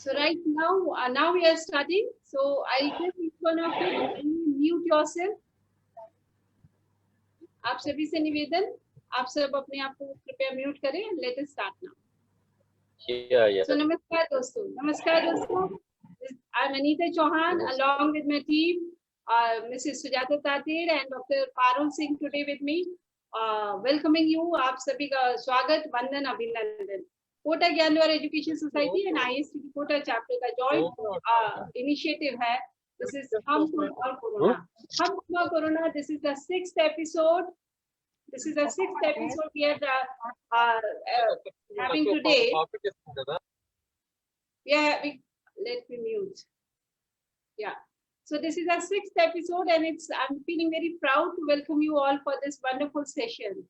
So right now, now we are starting. So I request each one of you to mute yourself. आप सभी से निवेदन, आप सब अपने आप को कृपया म्यूट करें. Let us start now. Yeah. So नमस्कार दोस्तों. I'm Anita Chauhan along with my team, Mrs. Sujata Tatir and Dr. Parul Singh today with me. Welcoming you. आप सभी का स्वागत, वंदन, अभिनंदन. Kota Gyandwara education society and ISTP Kota chapter का जॉइंट इनिशिएटिव है. This is हम तुम और corona. This is the sixth episode. We are having today. Let me mute. Yeah. So this is our sixth episode, and I'm feeling very proud to welcome you all for this wonderful session.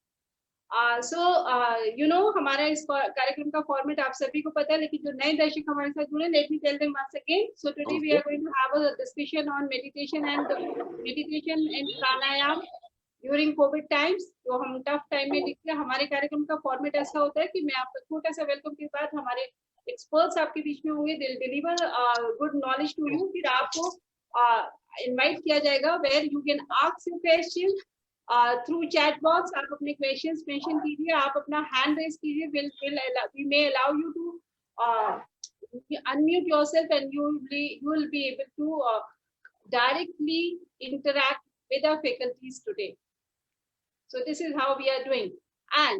हमारा इस कार्यक्रम का format आप सभी को पता है, लेकिन जो नए दर्शक हमारे साथ जुड़े, let me tell them once again. So today we are going to have a discussion on meditation and pranayam during COVID times. जो हम टफ टाइम में लिखते हैं, हमारे कार्यक्रम का फॉर्मेट ऐसा होता है कि मैं आपको छोटा सा वेलकम के बाद हमारे एक्सपर्ट्स आपके बीच में होंगे. They'll deliver good knowledge to you. फिर आपको इनवाइट किया जाएगा where you can ask your question. Through chat box आप अपने क्वेश्चंस मेंशन कीजिए, आप अपना हैंड रेज कीजिए. we may allow you to unmute yourself and you will be able to directly interact with our faculties today. So this is how we are doing. And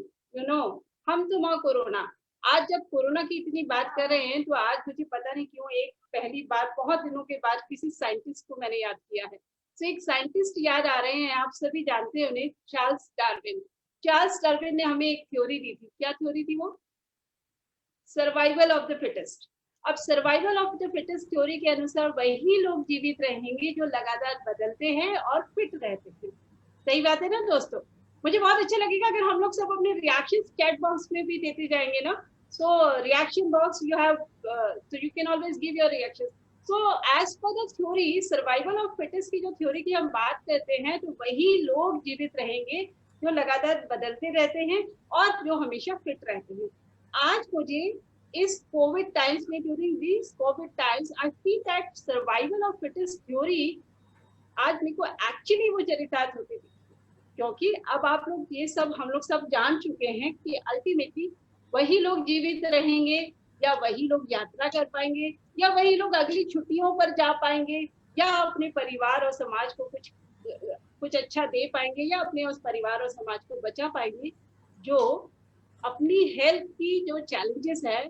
हम तुम और corona. आज जब corona की इतनी बात कर रहे हैं, तो आज मुझे पता नहीं क्यों एक पहली बार बहुत दिनों के बाद किसी साइंटिस्ट को मैंने याद किया है. तो एक साइंटिस्ट याद आ रहे हैं, आप सभी जानते हैं उन्हें, चार्ल्स डार्विन ने हमें एक थ्योरी दी थी. क्या थ्योरी थी वो? Survival of the fittest. अब survival of the fittest theory के अनुसार वही लोग जीवित रहेंगे जो लगातार बदलते हैं और फिट रहते हैं. सही बात है ना दोस्तों? मुझे बहुत अच्छा लगेगा अगर हम लोग सब अपने रिएक्शन चैट बॉक्स में भी देते जाएंगे ना. So reaction box you have, so you can always give your reaction. So as per the theory, survival of fittest की जो थ्योरी की हम बात करते हैं, तो वही लोग जीवित रहेंगे जो लगातार बदलते रहते हैं और जो हमेशा फिट रहते हैं. आज मुझे इस कोविड टाइम्स में, during this Covid times, I feel that survival of fittest theory आज मेरे को एक्चुअली वो चरितार्थ होती थी. क्योंकि अब आप लोग ये सब हम लोग सब जान चुके हैं कि अल्टीमेटली वही लोग जीवित रहेंगे, या वही लोग यात्रा कर पाएंगे, या वही लोग अगली छुट्टियों पर जा पाएंगे, या अपने परिवार और समाज को कुछ अच्छा दे पाएंगे, या अपने उस परिवार और समाज को बचा पाएंगे जो अपनी हेल्थ की जो चैलेंजेस है,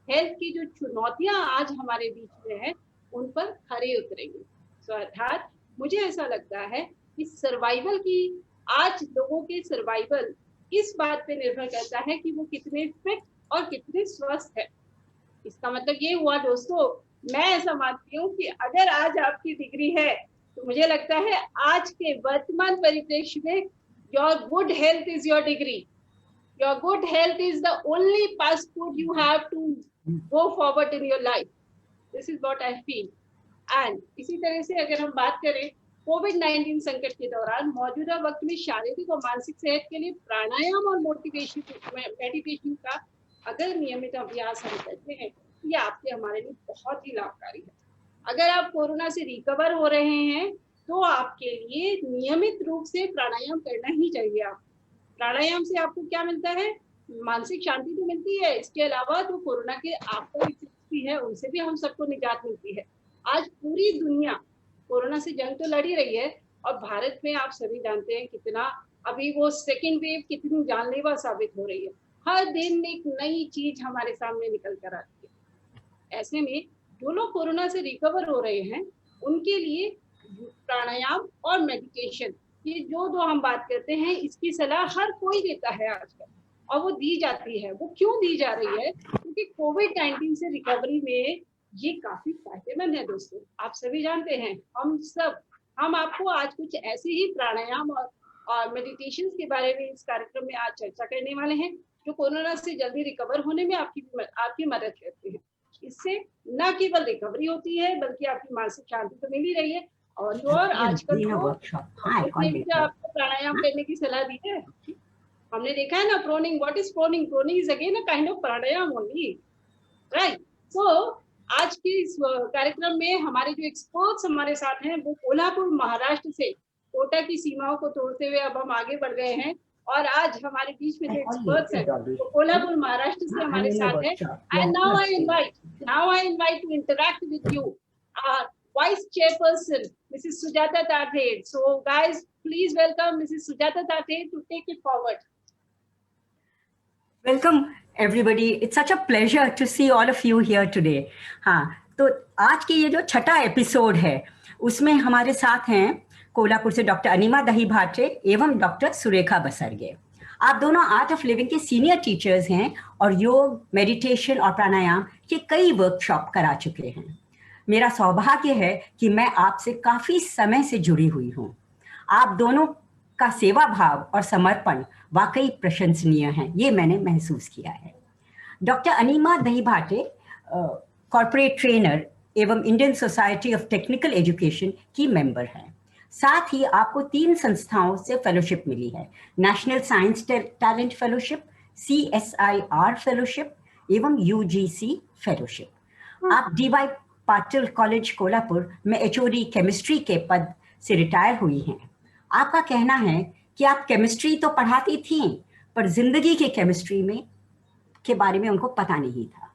हेल्थ की जो चुनौतियां आज हमारे बीच में है, उन पर खरे उतरेंगे. सो अर्थात मुझे ऐसा लगता है कि सर्वाइवल की, आज लोगों के सर्वाइवल इस बात पे निर्भर करता है कि वो कितने फिट और कितने स्वस्थ है. इसका मतलब ये हुआ दोस्तों, मैं ऐसा मानती हूँ कि अगर आज आपकी डिग्री है, तो मुझे लगता है आज के वर्तमान परिप्रेक्ष्य में your good health is your degree. Your good health is the only passport you have to go forward in your life. This is what I feel. And इसी तरह से अगर हम बात करें कोविड-19 संकट के दौरान मौजूदा वक्त में शारीरिक और मानसिक सेहत के लिए प्राणायाम और मेडिटेशन का अगर नियमित अभ्यास हम करते हैं, ये आपके हमारे लिए बहुत ही लाभकारी है. अगर आप कोरोना से रिकवर हो रहे हैं, तो आपके लिए नियमित रूप से प्राणायाम करना ही चाहिए. आप प्राणायाम से आपको क्या मिलता है? मानसिक शांति तो मिलती है. इसके अलावा जो कोरोना के आफ्टर इफेक्ट्स भी है, उनसे भी हम सबको निजात मिलती है. आज पूरी दुनिया कोरोना से जंग तो लड़ी रही है, और भारत में आप सभी जानते हैं कितना अभी वो सेकेंड वेव कितनी जानलेवा साबित हो रही है. हर दिन एक नई चीज हमारे सामने निकल कर आती है. ऐसे में जो लोग कोरोना से रिकवर हो रहे हैं, उनके लिए प्राणायाम और मेडिटेशन, ये जो हम बात करते हैं, इसकी सलाह हर कोई देता है आजकल, और वो दी जाती है. वो क्यों दी जा रही है? क्योंकि कोविड-19 से रिकवरी में ये काफी फायदेमंद है दोस्तों. आप सभी जानते हैं, हम आपको आज कुछ ऐसे ही प्राणायाम और मेडिटेशन के बारे में इस कार्यक्रम में आज चर्चा करने वाले हैं, जो कोरोना से जल्दी रिकवर होने में आपकी मदद करते हैं. इससे न केवल रिकवरी होती है, बल्कि आपकी मानसिक शांति तो मिल ही रही है. और आजकल आपको प्राणायाम करने की सलाह दी है. हमने देखा है ना, proning. What is proning? Proning is again a kind of pranayama only, right? So आज के इस कार्यक्रम में हमारे जो एक्सपर्ट्स हमारे साथ हैं वो कोल्हापुर महाराष्ट्र से कोटा की सीमाओं को तोड़ते हुए अब हम आगे बढ़ गए हैं और आज हमारे बीच में जो एक्सपर्ट्स हैं वो कोल्हापुर महाराष्ट्र से हमारे साथ हैं। And now I invite to interact with you vice chairperson Mrs Sujata Tather. So guys please welcome Mrs Sujata Tather to take it forward. Welcome everybody. It's such a pleasure to see all of you here today. हाँ, तो आज की ये जो छठा episode है उसमें हमारे साथ हैं कोल्हापुर से डॉक्टर अनिमा दही भाटे एवं डॉक्टर सुरेखा बसरगे। आप दोनों आर्ट ऑफ लिविंग के सीनियर टीचर्स हैं और योग, मेडिटेशन और प्राणायाम के कई वर्कशॉप करा चुके हैं। मेरा सौभाग्य है कि मैं आपसे काफ़ी समय से जुड़ी हुई हूँ। आप दोनों का सेवा भाव और समर्पण वाकई प्रशंसनीय है, ये मैंने महसूस किया है। डॉक्टर अनिमा दही भाटे कॉर्पोरेट ट्रेनर एवं Indian society of technical education की मेंबर हैं। साथ ही आपको 3 संस्थाओं से फेलोशिप मिली है, national science talent fellowship, CSIR fellowship एवं UGC फेलोशिप। आप DY पाटिल कॉलेज कोल्हापुर में HOD केमिस्ट्री के पद से रिटायर हुई हैं। आपका कहना है कि आप केमिस्ट्री तो पढ़ाती थीं पर जिंदगी के केमिस्ट्री में के बारे में उनको पता नहीं था।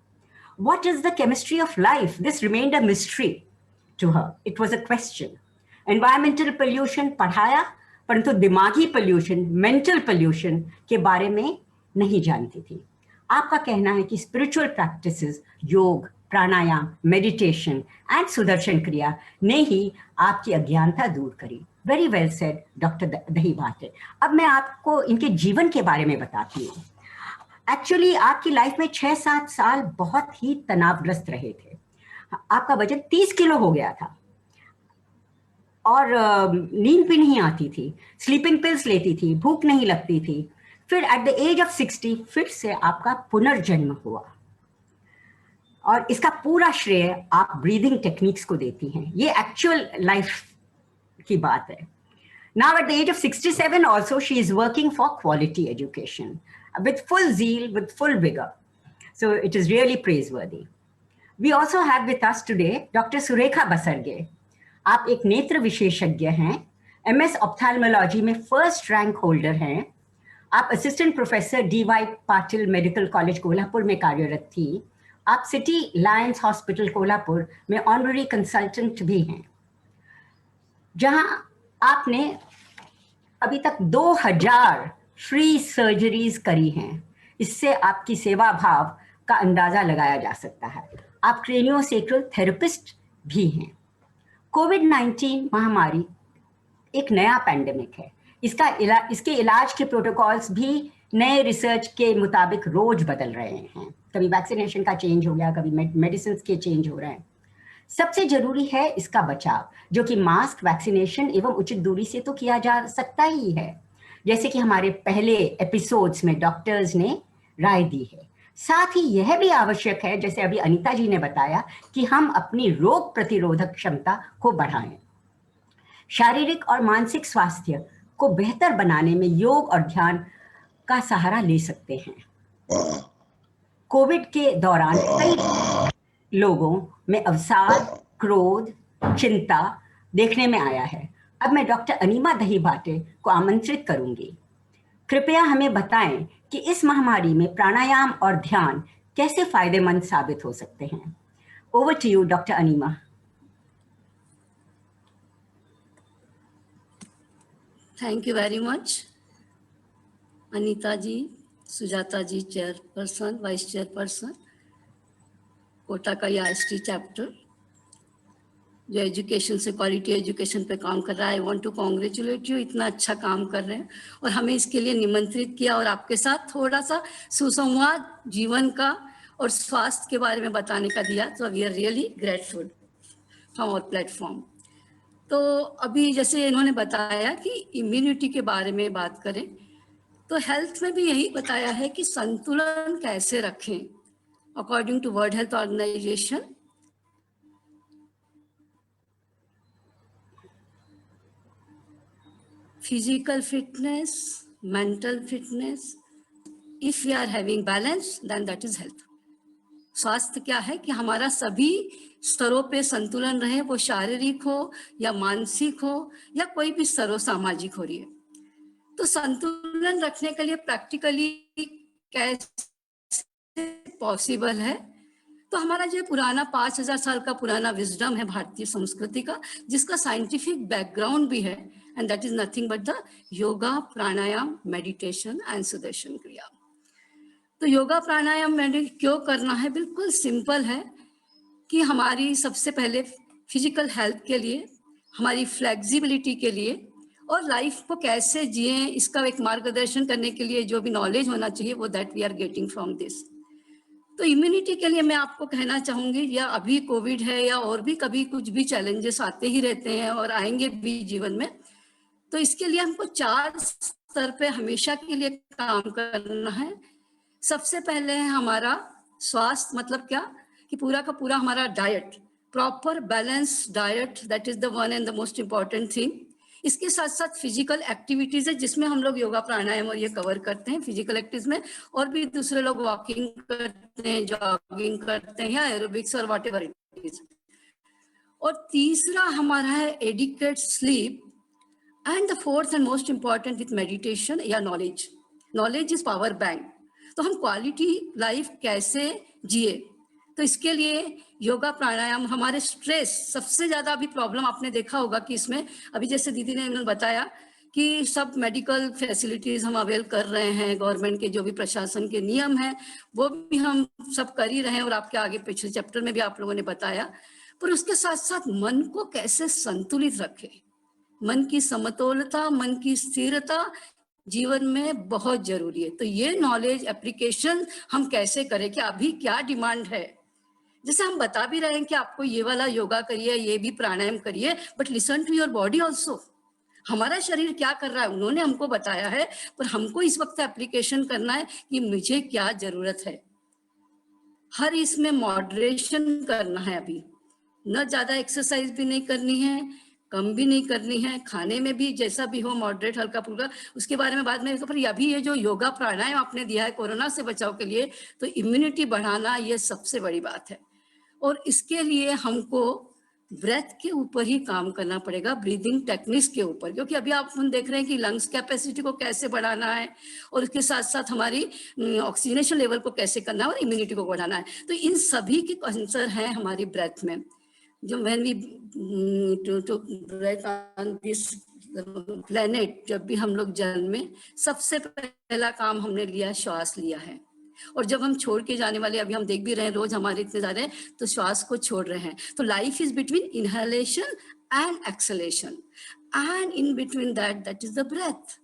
What is the chemistry of life? This remained a mystery to her. It was a question. Environmental pollution पढ़ाया परंतु दिमागी pollution, mental pollution के बारे में नहीं जानती थी। आपका कहना है कि spiritual practices, योग, प्राणायाम, मेडिटेशन एंड सुदर्शन क्रिया ने ही आपकी अज्ञानता दूर करी। वेरी वेल सेड डॉक्टर दही भाटे। अब मैं आपको इनके जीवन के बारे में बताती हूँ। एक्चुअली आपकी लाइफ में 6-7 साल बहुत ही तनावग्रस्त रहे थे। आपका वजन 30 किलो हो गया था और नींद भी नहीं आती थी, स्लीपिंग पिल्स लेती थी, भूख नहीं लगती थी। फिर एट द एज ऑफ 60 फिर से आपका पुनर्जन्म हुआ और इसका पूरा श्रेय आप ब्रीदिंग टेक्निक्स को देती हैं। ये एक्चुअल लाइफ की बात है। Now at the age of 67 also she is working for quality education with full zeal, with full vigor. So it is really praiseworthy. We also have with us today Dr. Surekha Basarge. आप एक नेत्र विशेषज्ञ हैं, MS ophthalmology में first rank holder हैं। आप assistant professor DY Patil medical college Kolhapur में कार्यरत थी। आप सिटी लायंस हॉस्पिटल कोल्हापुर में ऑनररी कंसल्टेंट भी हैं, जहां आपने अभी तक 2000 फ्री सर्जरीज करी हैं। इससे आपकी सेवा भाव का अंदाजा लगाया जा सकता है। आप क्रेनियोसेक्रल थेरेपिस्ट भी हैं। कोविड-19 महामारी एक नया पैंडेमिक है। इसके इलाज के प्रोटोकॉल्स भी नए रिसर्च के मुताबिक रोज बदल रहे हैं। कभी वैक्सीनेशन का चेंज हो गया, कभी मेडिसिन के चेंज हो रहे हैं। सबसे जरूरी है इसका बचाव, जो कि मास्क, वैक्सीनेशन एवं उचित दूरी से तो किया जा सकता ही है, जैसे कि हमारे पहले एपिसोड्स में डॉक्टर्स ने राय दी है। साथ ही यह भी आवश्यक है, जैसे अभी अनीता जी ने बताया, कि हम अपनी रोग प्रतिरोधक क्षमता को बढ़ाएं। शारीरिक और मानसिक स्वास्थ्य को बेहतर बनाने में योग और ध्यान का सहारा ले सकते हैं। कोविड के दौरान कई लोगों में अवसाद, क्रोध, चिंता देखने में आया है। अब मैं डॉक्टर अनिमा दही भाटे को आमंत्रित करूंगी। कृपया हमें बताएं कि इस महामारी में प्राणायाम और ध्यान कैसे फायदेमंद साबित हो सकते हैं। Over to you doctor Anima. Thank you very much Anita ji, Sujata ji chairperson, vice chairperson Kota का IST चैप्टर, जो एजुकेशन से क्वालिटी एजुकेशन पे काम कर रहा है। I want to congratulate you, इतना अच्छा काम कर रहे हैं और हमें इसके लिए निमंत्रित किया और आपके साथ थोड़ा सा सुसंवाद जीवन का और स्वास्थ्य के बारे में बताने का दिया। तो we are really grateful from our platform. तो अभी जैसे इन्होंने बताया कि इम्यूनिटी के बारे में बात करें, तो हेल्थ में भी यही बताया है कि संतुलन कैसे रखें। According to world health organization, physical fitness, mental fitness, if we are having balance, then that is health. स्वास्थ्य क्या है कि हमारा सभी स्तरों पे संतुलन रहे, वो शारीरिक हो या मानसिक हो या कोई भी स्तर हो, सामाजिक हो रही है। तो संतुलन रखने के लिए प्रैक्टिकली कैसे पॉसिबल है? तो हमारा जो पुराना 5000 साल का पुराना विजडम है भारतीय संस्कृति का, जिसका साइंटिफिक बैकग्राउंड भी है, and that is nothing but the yoga, pranayama, meditation and Sudarshan क्रिया। तो योगा प्राणायाम क्यों करना है? बिल्कुल सिंपल है कि हमारी सबसे पहले फिजिकल हेल्थ के लिए, हमारी फ्लेक्सिबिलिटी के लिए और लाइफ को कैसे जिए इसका एक मार्गदर्शन करने के लिए जो भी नॉलेज होना चाहिए वो that we are getting from this. तो इम्यूनिटी के लिए मैं आपको कहना चाहूंगी, या अभी कोविड है या और भी कभी कुछ भी चैलेंजेस आते ही रहते हैं और आएंगे भी जीवन में, तो इसके लिए हमको 4 स्तर पे हमेशा के लिए काम करना है। सबसे पहले है हमारा स्वास्थ्य, मतलब क्या कि पूरा का पूरा हमारा diet, proper balance diet, that is the one and the most important thing. इसके साथ साथ फिजिकल एक्टिविटीज है जिसमें हम लोग योगा प्राणायाम और ये कवर करते हैं फिजिकल एक्टिविटीज में, और भी दूसरे लोग वॉकिंग करते हैं, जॉगिंग करते हैं या एरोबिक्स और वॉट एवर इट इज। और तीसरा हमारा है adequate sleep, and the fourth and most important with meditation या knowledge. Knowledge is power bank. तो हम क्वालिटी लाइफ कैसे जिए, तो इसके लिए योगा प्राणायाम, हमारे स्ट्रेस सबसे ज्यादा अभी प्रॉब्लम आपने देखा होगा कि इसमें अभी जैसे दीदी ने बताया कि सब मेडिकल फैसिलिटीज हम अवेल कर रहे हैं, गवर्नमेंट के जो भी प्रशासन के नियम हैं वो भी हम सब कर ही रहे हैं, और आपके आगे पिछले चैप्टर में भी आप लोगों ने बताया। पर उसके साथ साथ मन को कैसे संतुलित रखें, मन की समतोलता, मन की स्थिरता जीवन में बहुत जरूरी है। तो ये नॉलेज एप्लीकेशन हम कैसे करें कि अभी क्या डिमांड है। जैसे हम बता भी रहे हैं कि आपको ये वाला योगा करिए, ये भी प्राणायाम करिए, but listen to your body also. हमारा शरीर क्या कर रहा है उन्होंने हमको बताया है, पर हमको इस वक्त एप्लीकेशन करना है कि मुझे क्या जरूरत है। हर इसमें मॉडरेशन करना है, अभी न ज्यादा एक्सरसाइज भी नहीं करनी है, कम भी नहीं करनी है, खाने में भी जैसा भी हो मॉडरेट, हल्का फुल्का, उसके बारे में बाद में। पर अभी ये जो योगा प्राणायाम आपने दिया है कोरोना से बचाव के लिए, तो इम्यूनिटी बढ़ाना ये सबसे बड़ी बात है। और इसके लिए हमको ब्रेथ के ऊपर ही काम करना पड़ेगा, ब्रीदिंग टेक्निक्स के ऊपर, क्योंकि अभी आप हम देख रहे हैं कि लंग्स कैपेसिटी को कैसे बढ़ाना है और उसके साथ साथ हमारी ऑक्सीजनेशन लेवल को कैसे करना है और इम्यूनिटी को बढ़ाना है। तो इन सभी के आंसर हैं हमारी ब्रेथ में। जो when we to breathe on this planet, जब भी हम लोग जन्मे, सबसे पहला काम हमने लिया श्वास लिया है, और जब हम छोड़ के जाने वाले, अभी हम देख भी रहे हैं रोज हमारे इतने जा रहे हैं, तो श्वास को छोड़ रहे हैं। तो life is between inhalation and exhalation, and in between that is the breath.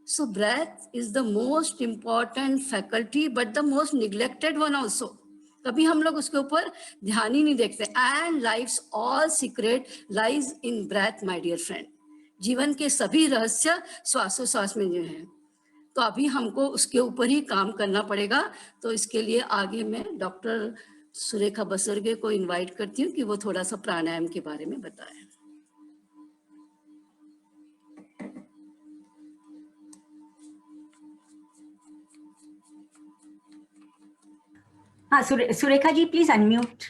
So breath is the most important faculty but the most neglected one also. कभी हम लोग उसके ऊपर ध्यान ही नहीं देखते। And life's all secret lies in breath my dear friend. जीवन के सभी रहस्य श्वासोश्वास में जो है, तो अभी हमको उसके ऊपर ही काम करना पड़ेगा। तो इसके लिए आगे मैं डॉक्टर सुरेखा बसरगे को इनवाइट करती हूँ कि वो थोड़ा सा प्राणायाम के बारे में बताएं। हाँ, Surekha ji please unmute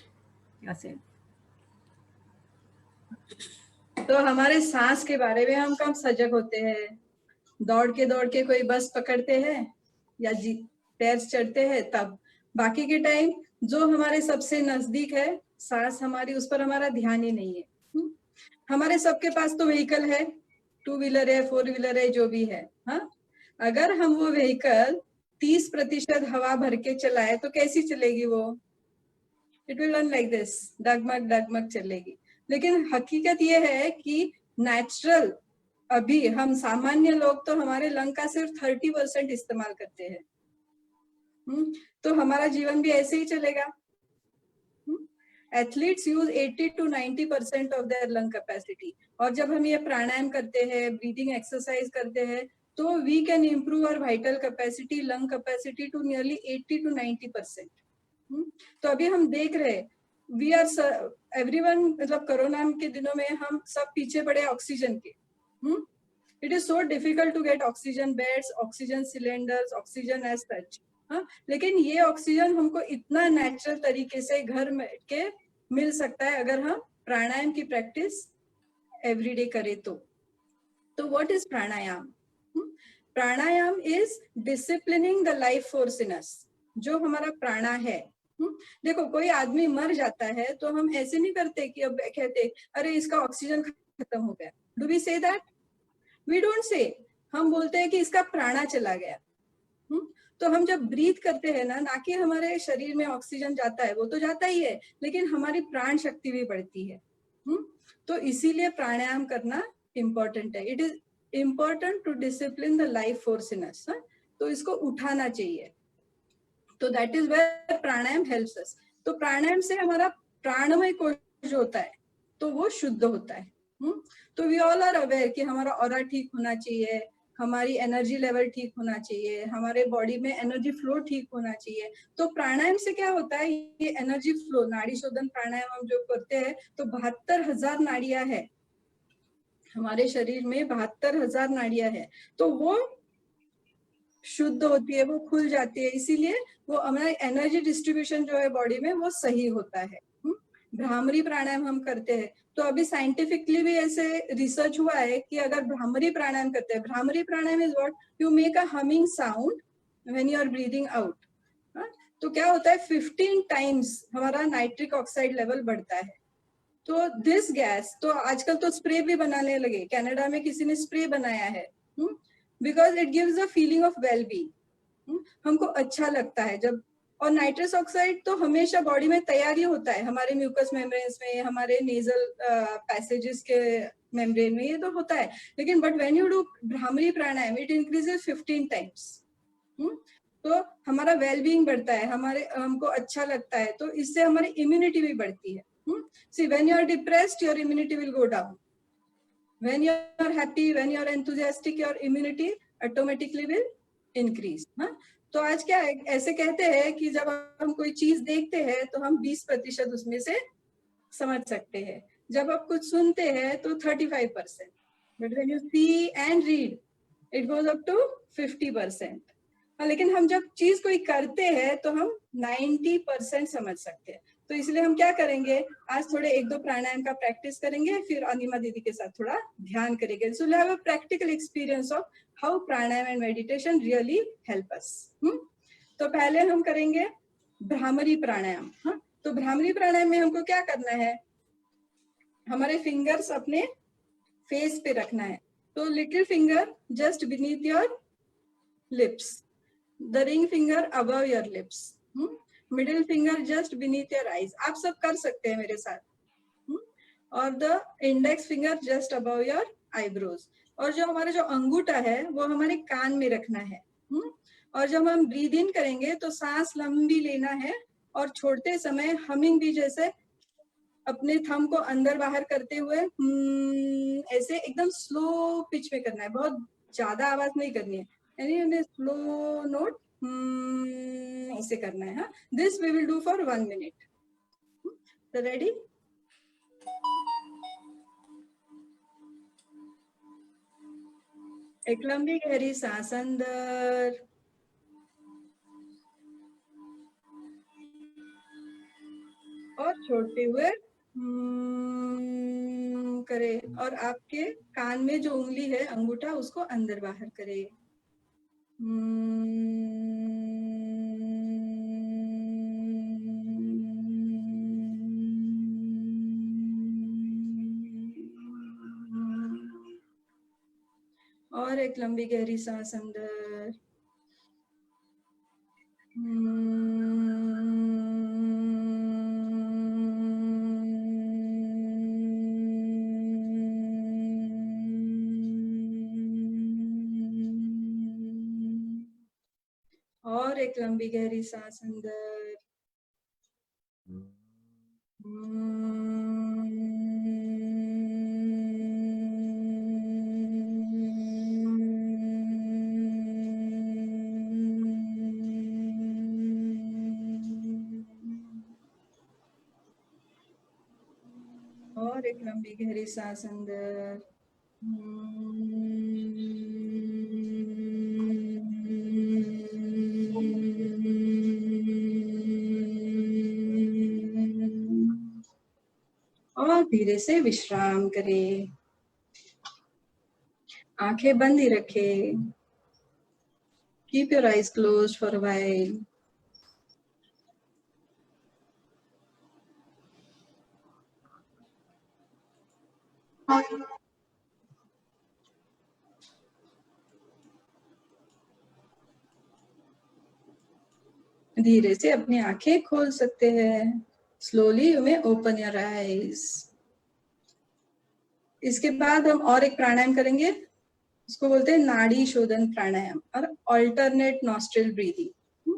yourself. तो हमारे सांस के बारे में हम कब सजग होते हैं? दौड़ के कोई बस पकड़ते हैं या पैर चढ़ते हैं तब। बाकी के टाइम जो हमारे सबसे नजदीक है सांस हमारी, उस पर हमारा ध्यान ही नहीं है। हमारे सबके पास तो व्हीकल है, 2 व्हीलर है, 4 व्हीलर है, जो भी है। हाँ, अगर हम वो व्हीकल 30% हवा भर के चलाए तो कैसी चलेगी वो? It will run like this, डगमग डगमग चलेगी। लेकिन हकीकत ये है कि नेचुरल, अभी हम सामान्य लोग तो हमारे लंग का सिर्फ 30% इस्तेमाल करते हैं। तो हमारा जीवन भी ऐसे ही चलेगा। Athletes use 80 to 90% of their lung capacity. और जब हम ये प्राणायाम करते हैं, ब्रीदिंग एक्सरसाइज करते हैं, तो we can improve our vital capacity, lung capacity to nearly 80 to 90%। तो अभी हम देख रहे हैं वी आर एवरीवन, मतलब कोरोना के दिनों में हम सब पीछे पड़े ऑक्सीजन के। It is so difficult to get oxygen beds, oxygen cylinders, oxygen as such. हाँ, लेकिन ये ऑक्सीजन हमको इतना नेचुरल तरीके से घर में के मिल सकता है अगर हम प्राणायाम की प्रैक्टिस एवरीडे करें तो what is pranayama? Pranayama is disciplining the life force in us. जो हमारा प्राणा है, देखो कोई आदमी मर जाता है तो हम ऐसे नहीं करते कि अब कहते अरे इसका ऑक्सीजन खत्म हो गया। Do we say that? We don't say. हम बोलते हैं कि इसका प्राणा चला गया। तो हम जब ब्रीथ करते हैं ना कि हमारे शरीर में ऑक्सीजन जाता है, वो तो जाता ही है, लेकिन हमारी प्राण शक्ति भी बढ़ती है। तो इसीलिए प्राणायाम करना इम्पोर्टेंट है। It is important to discipline the life force in us. तो इसको उठाना चाहिए। तो that is where pranayama helps us. तो प्राणायाम से हमारा प्राणमय कोश जो होता है तो वो शुद्ध होता है। तो वी ऑल आर अवेयर कि हमारा ऑरा ठीक होना चाहिए, हमारी एनर्जी लेवल ठीक होना चाहिए, हमारे बॉडी में एनर्जी फ्लो ठीक होना चाहिए। तो प्राणायाम से क्या होता है, ये एनर्जी फ्लो, नाड़ी शोधन प्राणायाम हम जो करते हैं तो 72,000 नाड़ियां है हमारे शरीर में, 72,000 नाड़ियां है। तो वो शुद्ध होती है, वो खुल जाती है, इसीलिए वो हमारा एनर्जी डिस्ट्रीब्यूशन जो है बॉडी में वो सही होता है। भ्रामरी प्राणायाम हम करते हैं तो अभी साइंटिफिकली भी ऐसे रिसर्च हुआ है कि अगर भ्रामरी प्राणायाम करते हैं, Bhramari pranayama is what, you make a humming sound when you are breathing out. तो क्या होता है 15 टाइम्स हमारा नाइट्रिक ऑक्साइड लेवल बढ़ता है। तो दिस गैस तो आजकल तो स्प्रे भी बनाने लगे, कनाडा में किसी ने स्प्रे बनाया है, because it gives a feeling of well being. हमको अच्छा लगता है जब। और नाइट्रस ऑक्साइड तो हमेशा बॉडी में तैयार ही होता है, हमारे म्यूकस मेम्ब्रेन्स में, हमारे नेजल पैसेजेस के मेम्ब्रेन में, ये तो होता है। लेकिन but when you do bhramari pranayama it increases 15 times. तो हमारा वेल बीइंग बढ़ता है, हमको अच्छा लगता है, तो इससे हमारी इम्यूनिटी भी बढ़ती है। See, when you are depressed, your immunity will go down. When you are happy, when you are enthusiastic, your immunity automatically will increase. तो आज क्या है, ऐसे कहते हैं कि जब हम कोई चीज देखते हैं तो हम 20% उसमें से समझ सकते हैं, जब आप कुछ सुनते हैं तो 35%, but when you see and read, it goes up to 50%. लेकिन हम जब चीज कोई करते हैं तो हम 90% समझ सकते हैं। तो इसलिए हम क्या करेंगे, आज थोड़े 1-2 प्राणायाम का प्रैक्टिस करेंगे, फिर अनिमा दीदी के साथ थोड़ा ध्यान करेंगे। So have a practical experience of how pranayama and meditation really help us. तो पहले हम करेंगे भ्रामरी प्राणायाम। तो भ्रामरी प्राणायाम में हमको क्या करना है, हमारे फिंगर्स अपने फेस पे रखना है। तो little finger just beneath your lips, the ring finger above your lips, middle finger just beneath your eyes. आप सब कर सकते हैं मेरे साथ। और the index finger just above your eyebrows. और जो हमारा जो अंगूठा है वो हमारे कान में रखना है। और जब हम ब्रीद इन करेंगे तो सांस लंबी लेना है, और छोड़ते समय हमिंग भी, जैसे अपने थंब को अंदर बाहर करते हुए ऐसे एकदम स्लो पिच में करना है, बहुत ज्यादा आवाज नहीं करनी है, यानी स्लो नोट ऐसे करना है। This we will do for 1 minute. तो रेडी? एक लंबी गहरी सांस अंदर, और छोड़ते हुए करे, और आपके कान में जो उंगली है अंगूठा उसको अंदर बाहर करे। और एक लंबी गहरी सांस अंदर, और एक लंबी गहरी सांस अंदर, और एक लंबी गहरी सांस अंदर, धीरे से विश्राम करें, आंखें बंद ही रखें। Keep your eyes closed for a while. धीरे से अपनी आंखें खोल सकते हैं। Slowly you may open your eyes. इसके बाद हम और एक प्राणायाम करेंगे, उसको बोलते हैं नाड़ी शोधन प्राणायाम और अल्टरनेट नॉस्ट्रिल ब्रीदिंग।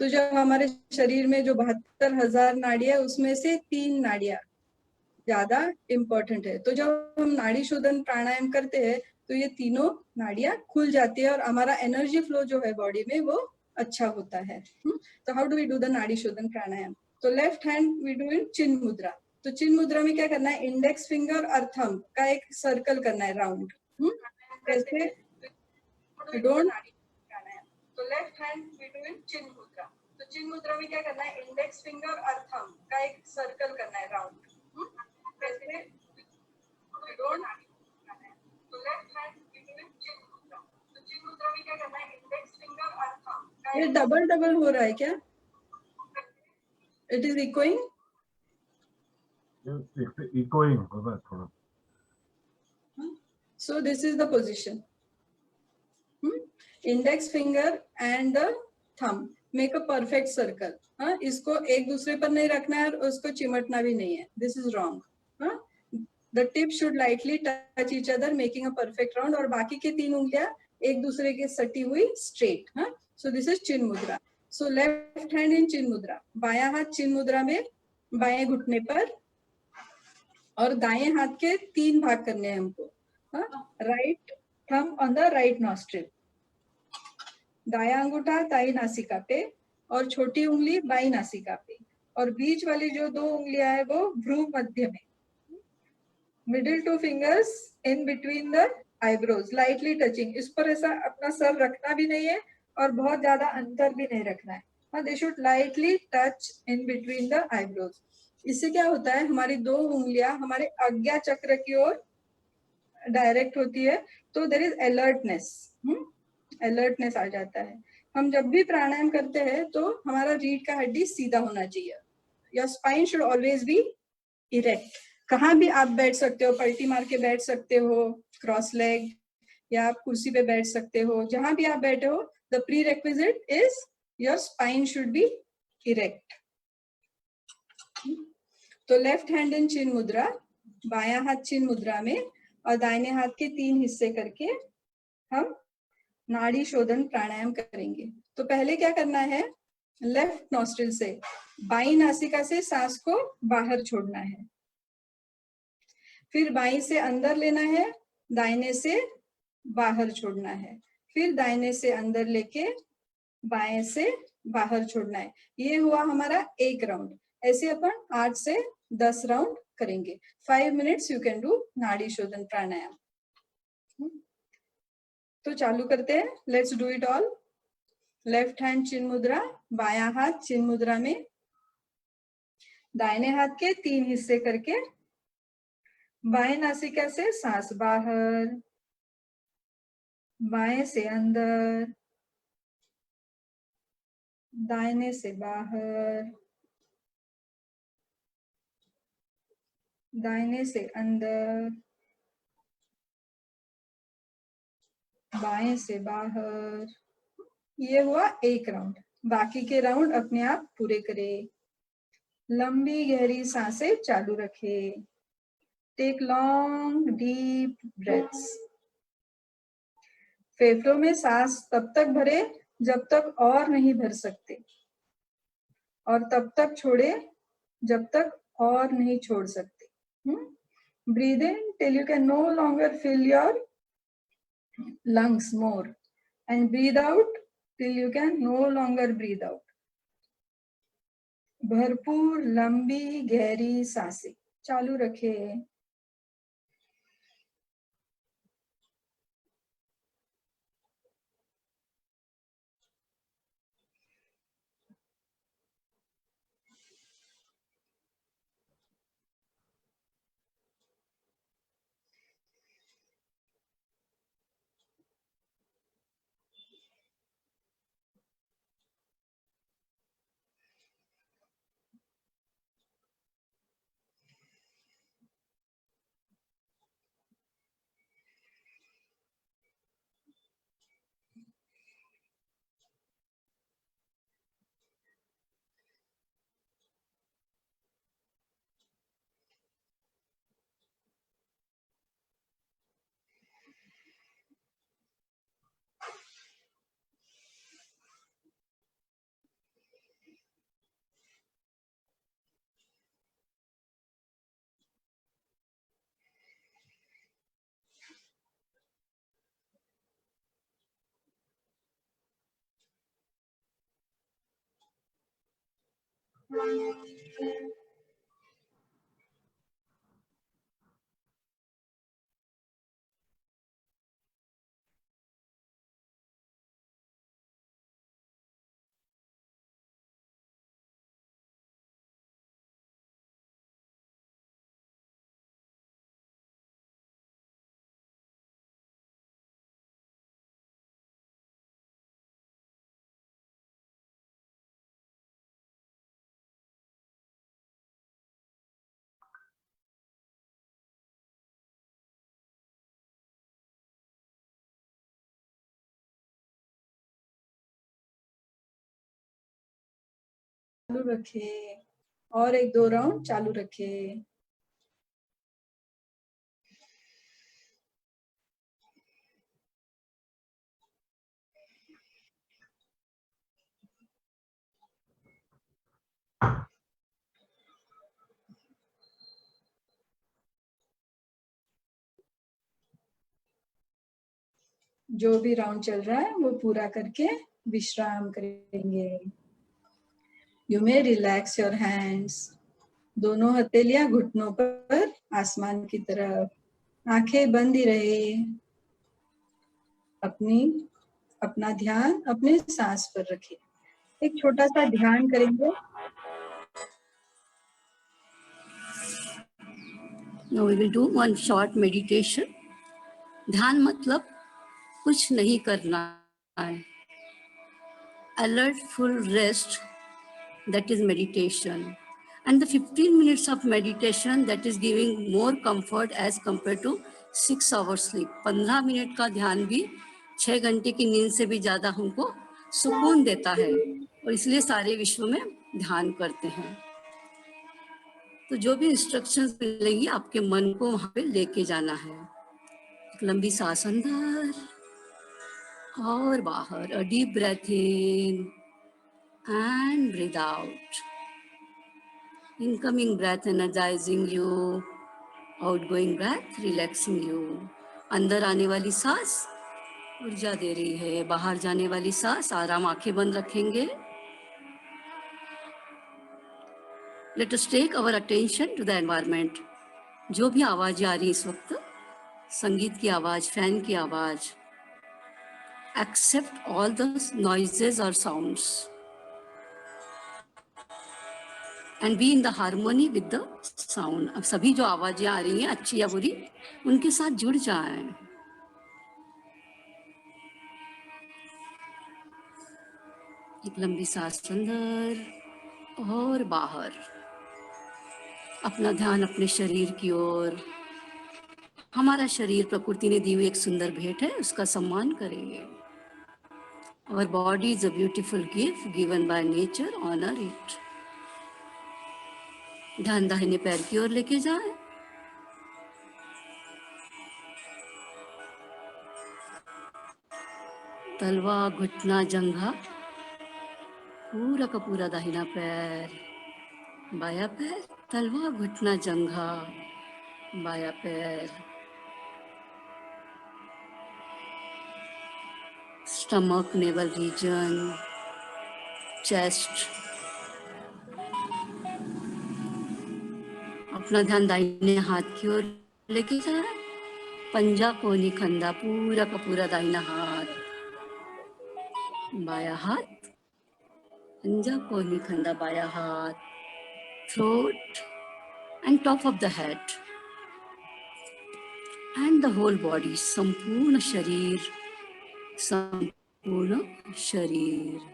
तो जब हमारे शरीर में जो 72,000 नाड़ियां, उसमें से 3 नाड़ियां ज्यादा इम्पोर्टेंट है। तो जब हम नाड़ी शोधन प्राणायाम करते हैं तो ये तीनों नाड़ियां खुल जाती है और हमारा एनर्जी फ्लो जो है बॉडी में वो अच्छा होता है। तो how do we do the nadi shodhan pranayama? तो left hand we do in chin mudra. तो चिन्ह मुद्रा में क्या करना है, इंडेक्स फिंगर और थंब का एक सर्कल करना है राउंड। कैसे? डोंट। तो left hand we do in chin mudra. तो चिन्ह मुद्रा में क्या करना है, इंडेक्स फिंगर और थंब का एक सर्कल करना है राउंड। कैसे? डोंट। तो left hand we do in chin mudra. तो चिन्ह मुद्रा में क्या करना है, इंडेक्स फिंगर और थंब। ये डबल डबल हो रहा है क्या? It is echoing. इकोइंग हो रहा है थोड़ा। So this is the position. Index finger and the thumb make a perfect circle. इसको एक दूसरे पर नहीं रखना है और उसको चिमटना भी नहीं है. This is wrong. The tip should lightly touch each other, making a perfect round. और बाकी के 3 उंगलियां एक दूसरे के सटी हुई straight. So this is चिन्ह मुद्रा. So left hand in चिन्ह मुद्रा. बायां हाथ चिन्ह मुद्रा में बाएं घुटने पर और दाएं हाथ के 3 भाग करने हैं हमको. Right thumb on the right nostril, दायां अंगूठा दाई नासिका पे और छोटी उंगली बाई नासिका पे और बीच वाली जो 2 उंगलियां है वो भ्रू मध्य में. Middle 2 fingers in between the eyebrows, lightly touching. इस पर ऐसा अपना सर रखना भी नहीं है और बहुत ज्यादा अंतर भी नहीं रखना है. They should lightly touch in between the eyebrows. इससे क्या होता है, हमारी 2 उंगलियां हमारे आज्ञा चक्र की ओर डायरेक्ट होती है. तो देयर इज अलर्टनेस. अलर्टनेस आ जाता है. हम जब भी प्राणायाम करते हैं तो हमारा रीढ़ का हड्डी सीधा होना चाहिए. Your spine should always be erect. कहाँ भी आप बैठ सकते हो, पलटी मार के बैठ सकते हो, क्रॉस लेग, या आप कुर्सी पे बैठ सकते हो. जहां भी आप बैठे हो, the pre requisite is your spine should be erect. तो लेफ्ट हैंड इन चिन्ह मुद्रा, बायां हाथ चिन्ह मुद्रा में और दाहिने हाथ के 3 हिस्से करके हम नाड़ी शोधन प्राणायाम करेंगे. तो पहले क्या करना है, लेफ्ट नॉस्ट्रिल से बाई नासिका से सांस को बाहर छोड़ना है. फिर बाई से अंदर लेना है, दाहिने से बाहर छोड़ना है. फिर दाहिने से अंदर लेके बाएं से बाहर छोड़ना है. ये हुआ हमारा 1 राउंड. ऐसे अपन 8 से 10 राउंड करेंगे. 5 मिनट्स यू कैन डू नाड़ी शोधन प्राणायाम. तो चालू करते हैं. Let's do it all. Left hand चिन्ह मुद्रा, बायां हाथ चिन्ह मुद्रा में, दाहिने हाथ के 3 हिस्से करके बाएं नासिका से सांस बाहर, बाएं से अंदर, दाहिने से बाहर, दाहिने से अंदर, बाएं से बाहर. ये हुआ 1 राउंड. बाकी के राउंड अपने आप पूरे करें. लंबी गहरी सांसें चालू रखें. Take long deep breaths. फेफड़ों में सांस तब तक भरे जब तक और नहीं भर सकते और तब तक छोड़े जब तक और नहीं छोड़ सकते. Breathe in till you can no longer fill your lungs more and breathe out till you can no longer breathe out. भरपूर लंबी गहरी सांसें चालू रखें. चालू रखे और 1-2 राउंड चालू रखे। जो भी राउंड चल रहा है वो पूरा करके विश्राम करेंगे। You may relax your hands. दोनों हथेलियां घुटनों पर आसमान की तरफ। आंखें बंद ही रहे। अपना ध्यान अपने सांस पर रखें। एक छोटा सा ध्यान करेंगे। Now we will do one short meditation. ध्यान मतलब कुछ नहीं करना है. Alert, full rest, that is meditation. And the 15 minutes of meditation, that is giving more comfort as compared to 6 hours sleep. 15 minute का ध्यान भी 6 घंटे की नींद से भी ज़्यादा हमको सुकून देता है, और इसलिए सारे विश्व में ध्यान करते हैं. तो जो भी इंस्ट्रक्शंस मिलेंगी आपके मन को वहाँ पे लेके जाना है. एक लंबी सांस अंदर और बाहर. A deep breath in and breathe out. Incoming breath energizing you, outgoing breath relaxing you. अंदर आने वाली सांस ऊर्जा दे रही है, बाहर जाने वाली सांस आराम. आंखें बंद रखेंगे. Let us take our attention to the environment. जो भी आवाजें आ रही इस वक्त, संगीत की आवाज, फैन की आवाज, accept all the noises or sounds and be in the harmony with the sound. अब सभी जो आवाजें आ रही हैं अच्छी या बुरी, उनके साथ जुड़ जाएं. एक लंबी सांस अंदर और बाहर. अपना ध्यान अपने शरीर की ओर. हमारा शरीर प्रकृति ने दी हुई एक सुंदर भेंट है, उसका सम्मान करेंगे. Our body is a beautiful gift given by nature. Honor it. ध्यान दाहिने पैर की ओर लेके जाएं. तलवा, घुटना, जंघा, पूरा का पूरा दाहिना पैर, बाया पैर, तलवा, घुटना, जंघा, बाया पैर, स्टमक, नेवल रीजन, चेस्ट. अपना ध्यान दाहिने हाथ की ओर लेके जाए. पंजा, कोहनी, खंदा, पूरा का पूरा दाहिना हाथ, बाया हाथ, पंजा, कोहनी, खंदा, बाया हाथ, throat and top of the head and the whole body. संपूर्ण शरीर, संपूर्ण शरीर.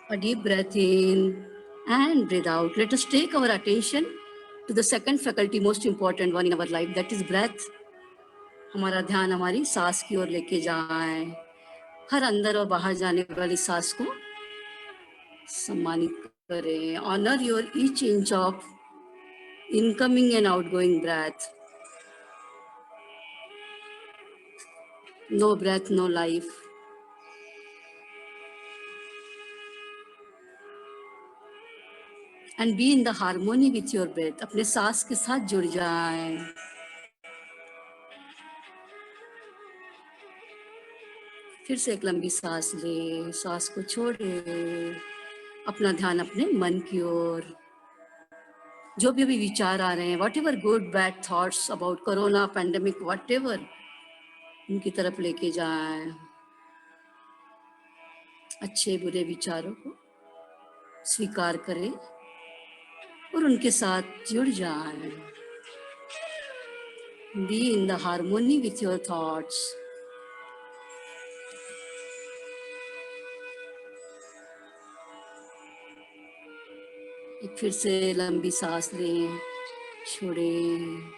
A deep breath in and breathe out. Let us take our attention to the second faculty, most important one in our life, that is breath. हमारा ध्यान हमारी सांस की ओर लेके जाए. हर अंदर और बाहर जाने वाली सांस को सम्मानित करें. Honor your each inch of incoming and outgoing breath. No breath, no life. And be in the harmony with your breath, अपने सांस के साथ जुड़ जाएं। फिर से एक लंबी सांस ले, सांस को छोड़े, अपना ध्यान अपने मन की ओर। जो भी अभी विचार आ रहे हैं, what ever good bad thoughts about corona pandemic, what ever, उनकी तरफ लेके जाएं। अच्छे बुरे विचारों को स्वीकार करें और उनके साथ जुड़ जाएं। B in the harmony with your thoughts. एक फिर से लंबी सांस लें, छोड़ें,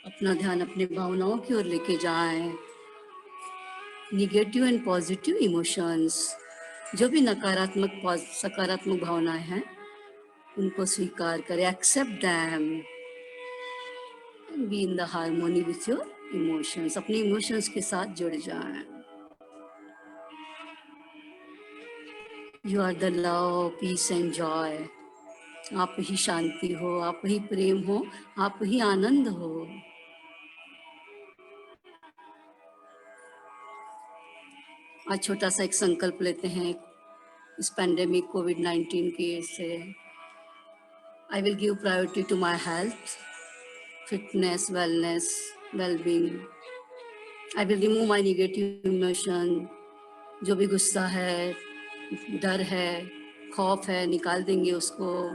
अपना ध्यान अपने भावनाओं की ओर लेके जाएं। निगेटिव एंड पॉजिटिव इमोशंस, जो भी नकारात्मक सकारात्मक भावनाएं हैं, उनको स्वीकार करें, accept them, be in the harmony with your emotions. अपने इमोशंस के साथ जुड़ जाएं। You are the love, peace and joy. आप ही शांति हो, आप ही प्रेम हो, आप ही आनंद हो। आज छोटा सा एक संकल्प लेते हैं इस पैंडेमिक कोविड-19 के से। I will give priority to my health, fitness, wellness, wellbeing. I will remove my negative emotion. जो भी गुस्सा है, डर है, खौफ है, निकाल देंगे उसको।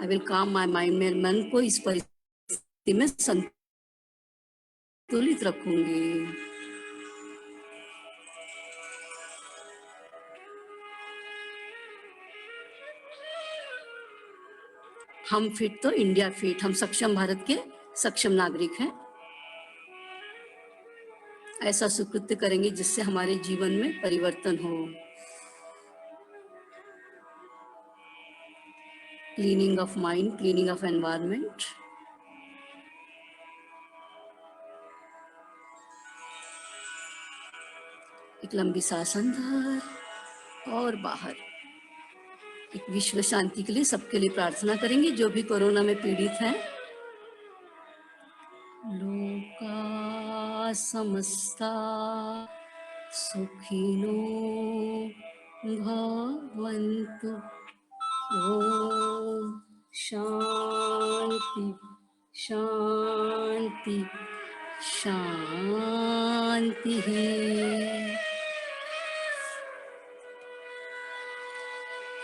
आई विल काम माई माइंड, मेरे मन को इस परिस्थिति में संतुलित रखूंगी। हम फिट तो इंडिया फिट, हम सक्षम भारत के सक्षम नागरिक हैं। ऐसा सुकृत्य करेंगे जिससे हमारे जीवन में परिवर्तन हो। Cleaning of mind, cleaning of environment. एक लंबी सांस अंदर और बाहर। एक विश्व शांति के लिए सबके लिए प्रार्थना करेंगे जो भी कोरोना में पीड़ित हैं। लोका समस्ता सुखिनो भवन्तु। ओम शांति शांति शांति।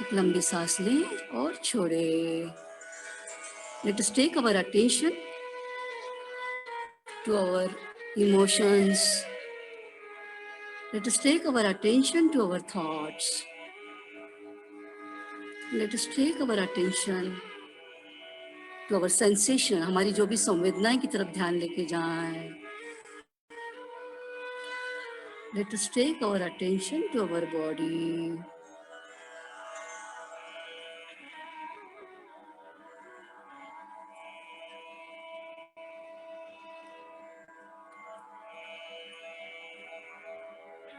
एक लंबी सांस लें और छोड़े। Let us take our attention to our emotions. Let us take our attention to our thoughts. Let us take our attention to our sensation. हमारी जो भी संवेदनाएं की तरफ ध्यान लेके जाएं। Let us take our attention to our body.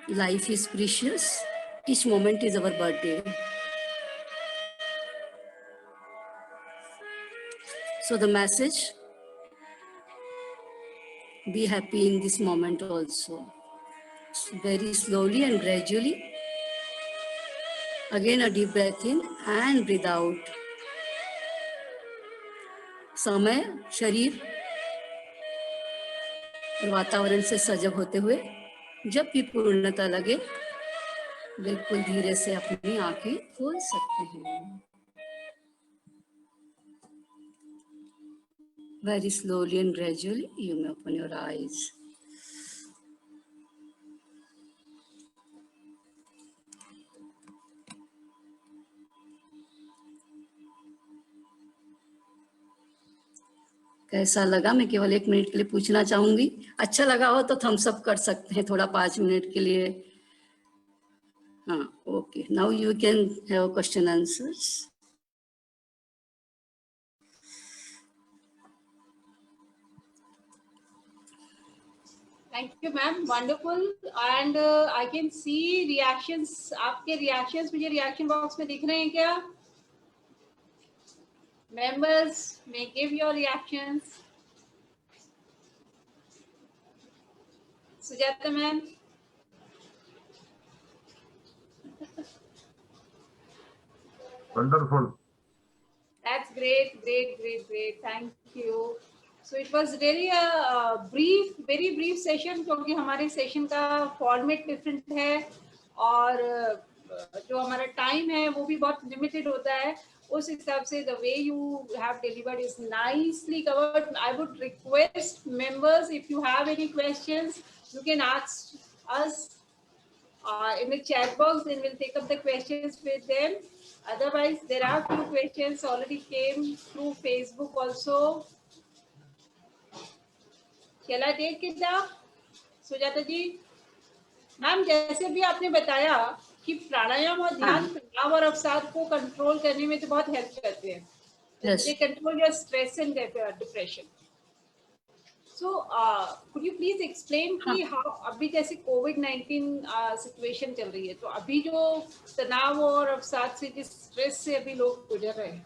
Life is precious. Each moment is our birthday. So the message, be happy in this moment also. Very slowly and gradually. Again a deep breath in and breathe out. समय, शरीर और वातावरण से सजग होते हुए जब भी पूर्णता लगे बिल्कुल धीरे से अपनी आंखें खोल सकते हैं। Very slowly and gradually you may open your eyes. कैसा लगा? मैं केवल 1 मिनट के लिए पूछना चाहूंगी। अच्छा लगा हो तो थम्स अप कर सकते हैं थोड़ा 5 मिनट के लिए। हाँ, okay, now you can have question answers. Thank you ma'am, wonderful. And I can see reactions, आपके रिएक्शंस मुझे रिएक्शन बॉक्स में दिख रहे हैं क्या? Members may give your reactions. Sujata ma'am. Wonderful. That's great, great, great, great. Thank you. So it was really a brief, very brief session, क्योंकि हमारे session का फॉर्मेट डिफरेंट है और जो हमारा टाइम है वो भी बहुत लिमिटेड होता है। उस हिसाब से the way you have delivered is nicely covered. I would request members, if you have any questions, you can ask us in the chat box, then we'll take up the questions with them. Otherwise, there are few questions already came through Facebook also. Shall I take it now? Sujata ji ma'am, जैसे भी आपने बताया कि प्राणायाम और ध्यान तनाव और अवसाद को कंट्रोल करने में तो बहुत हेल्प करते हैं। They control your stress and depression. So, could you please explain कि how अभी जैसे कोविड-19 सिचुएशन चल रही है, तो अभी जो तनाव और अवसाद से, जिस स्ट्रेस से अभी लोग गुजर रहे हैं,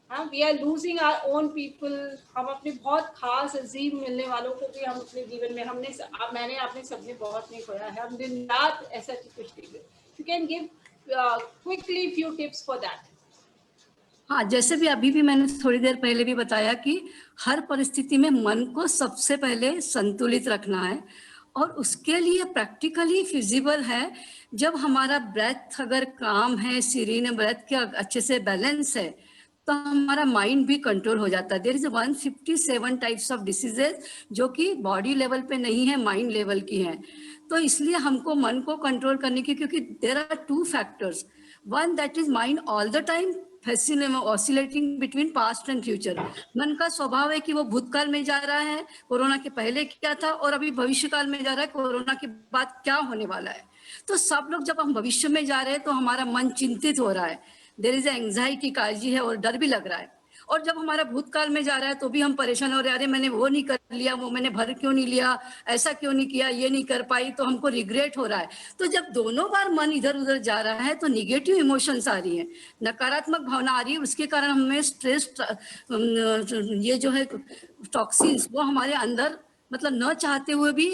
हाँ, we are losing our own people. हम अपने बहुत खास अजीम मिलने वालों को भी हम अपने जीवन में मैंने आपने सबने बहुत नहीं खोया है, हम दिन रात ऐसा कुछ नहीं। You can give quickly few tips for that. हाँ, जैसे भी अभी भी मैंने थोड़ी देर पहले भी बताया कि हर परिस्थिति में मन को सबसे पहले संतुलित रखना है और उसके लिए प्रैक्टिकली फिजिबल है। जब हमारा ब्रेथ अगर काम है, सीरीन ब्रेथ के अच्छे से बैलेंस है, तो हमारा माइंड भी कंट्रोल हो जाता है। There is 157 types of diseases जो कि बॉडी लेवल पे नहीं है, माइंड लेवल की है। तो इसलिए हमको मन को कंट्रोल करने की, क्योंकि there are 2 factors, one that is mind all the time oscillating between past and future. मन का स्वभाव है कि वो भूतकाल में जा रहा है, कोरोना के पहले क्या था, और अभी भविष्य काल में जा रहा है, कोरोना के बाद क्या होने वाला है। तो सब लोग जब हम भविष्य में जा रहे हैं तो हमारा मन चिंतित हो रहा है, देयर इज एंग्जाइटी, काळजी है और डर भी लग रहा है। और जब हमारा भूतकाल में जा रहा है तो भी हम परेशान हो रहे हैं, अरे मैंने वो नहीं कर लिया, वो मैंने भर क्यों नहीं लिया, ऐसा क्यों नहीं किया, ये नहीं कर पाई, तो हमको रिग्रेट हो रहा है। तो जब दोनों बार मन इधर उधर जा रहा है तो निगेटिव इमोशंस आ रही है, नकारात्मक भावना आ रही है, उसके कारण हमें स्ट्रेस, ये जो है टॉक्सिन्स, वो हमारे अंदर मतलब न चाहते हुए भी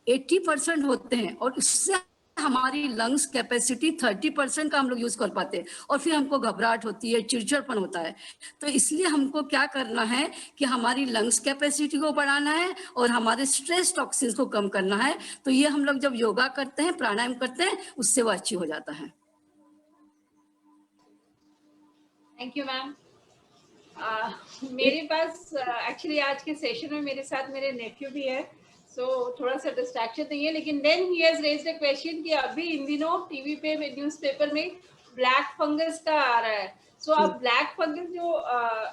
80% होते हैं और उससे हमारी लंग्स कैपेसिटी 30% का हम लोग यूज कर पाते हैं और फिर हमको घबराहट होती है, चिड़चिड़पन होता है। तो इसलिए हमको क्या करना है कि हमारी लंग्स कैपेसिटी को बढ़ाना है और हमारे स्ट्रेस टॉक्सिन्स को कम करना है। तो ये हम लोग जब योगा करते हैं, प्राणायाम करते हैं, उससे वो अच्छी हो जाता है। Thank you ma'am. मेरे पास एक्चुअली आज के सेशन में मेरे साथ मेरे नेफ्यू भी है, सो थोड़ा सा डिस्ट्रैक्शन नहीं है, लेकिन then he has raised a question कि अभी इन दिनों टीवी पे, न्यूज़पेपर में ब्लैक फंगस का आ रहा है। सो अब ब्लैक फंगस जो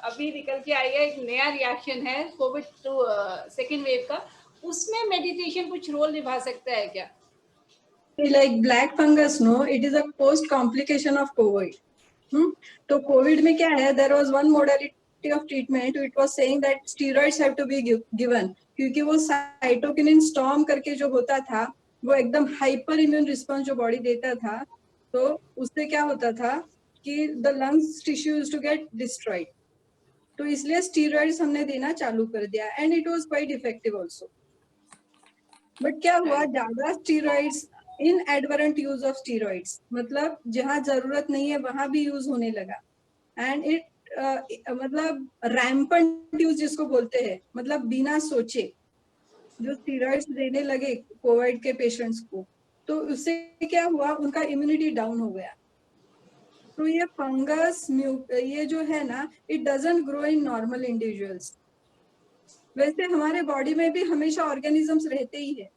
अभी निकल के आई है, एक नया रिएक्शन है कोविड टू सेकेंड वेव का, उसमें मेडिटेशन कुछ रोल निभा सकता है क्या? Like black fungus, no, it is a post complication of COVID. तो कोविड में क्या है, there was one modality of treatment, it was saying that steroids have to be given, क्योंकि वो साइटोकिनिन स्टॉर्म करके जो होता था, वो एकदम हाइपर इम्यून रिस्पॉन्स जो बॉडी देता था, तो उससे क्या होता था कि the lungs tissue used to get destroyed. तो इसलिए स्टीरॉइड्स हमने देना चालू कर दिया and it was quite effective also. But क्या हुआ, ज्यादा steroids, inadvertent use of steroids, मतलब जहां जरूरत नहीं है वहां भी यूज होने लगा, एंड इट मतलब रैम्पेंट यूज जिसको बोलते हैं, मतलब बिना सोचे जो स्टीरॉइड्स देने लगे कोविड के पेशेंट्स को, तो उससे क्या हुआ, उनका इम्यूनिटी डाउन हो गया। तो ये फंगस ये जो है ना, it doesn't grow in normal individuals. वैसे हमारे बॉडी में भी हमेशा ऑर्गेनिजम्स रहते ही है,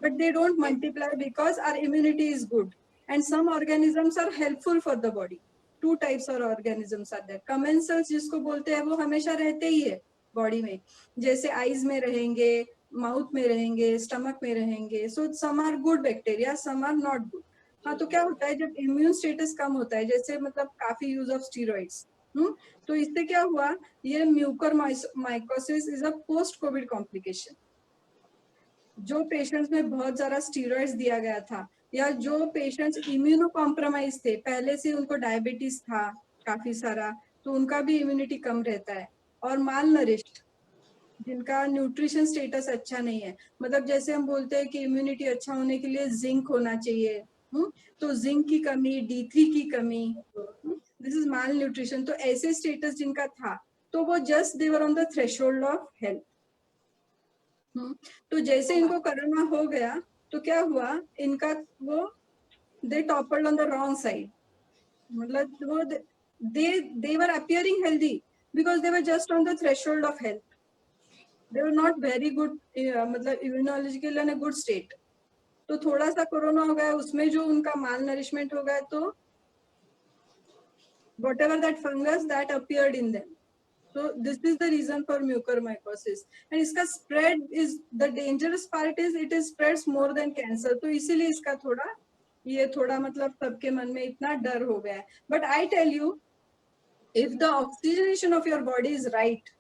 but they don't multiply because our immunity is good, and some organisms are helpful for the body. 2 types of organisms are there. Commensals जिसको बोलते हैं वो हमेशा रहते ही है बॉडी में, जैसे आईज में रहेंगे, माउथ में रहेंगे, स्टमक में रहेंगे। so some are good bacteria, some are not good. हाँ, तो क्या होता है जब इम्यून स्टेटस कम होता है, जैसे मतलब काफी यूज ऑफ स्टीरॉइड्स, तो इससे क्या हुआ, ये Mucor mycosis is a post Covid complication. जो पेशेंट्स में बहुत ज्यादा स्टीरॉइड्स दिया गया था, या जो पेशेंट्स इम्यूनो कॉम्प्रोमाइज थे, पहले से उनको डायबिटीज था काफी सारा, तो उनका भी इम्यूनिटी कम रहता है। और माल नरिश्ड, जिनका न्यूट्रिशन स्टेटस अच्छा नहीं है, मतलब जैसे हम बोलते हैं कि इम्यूनिटी अच्छा होने के लिए जिंक होना चाहिए, तो जिंक की कमी, D3 की कमी, दिस इज माल न्यूट्रिशन। तो ऐसे स्टेटस जिनका था, तो वो just they were on the threshold of health. तो जैसे इनको कोरोना हो गया, तो क्या हुआ इनका, वो they toppled on the wrong side, मतलब वो they were appearing healthy because they were just on the threshold of health. They were not very good, मतलब immunological in a good state. तो थोड़ा सा कोरोना हो गया, उसमें जो उनका माल नरिशमेंट हो गया, तो whatever that fungus that appeared in them. So this is the reason for mucormycosis. And इसका spread is, the dangerous part is it is spreads more than cancer. तो इसीलिए इसका थोड़ा, ये थोड़ा मतलब सबके मन में इतना डर हो गया है. But I tell you, if the oxygenation of your body is right,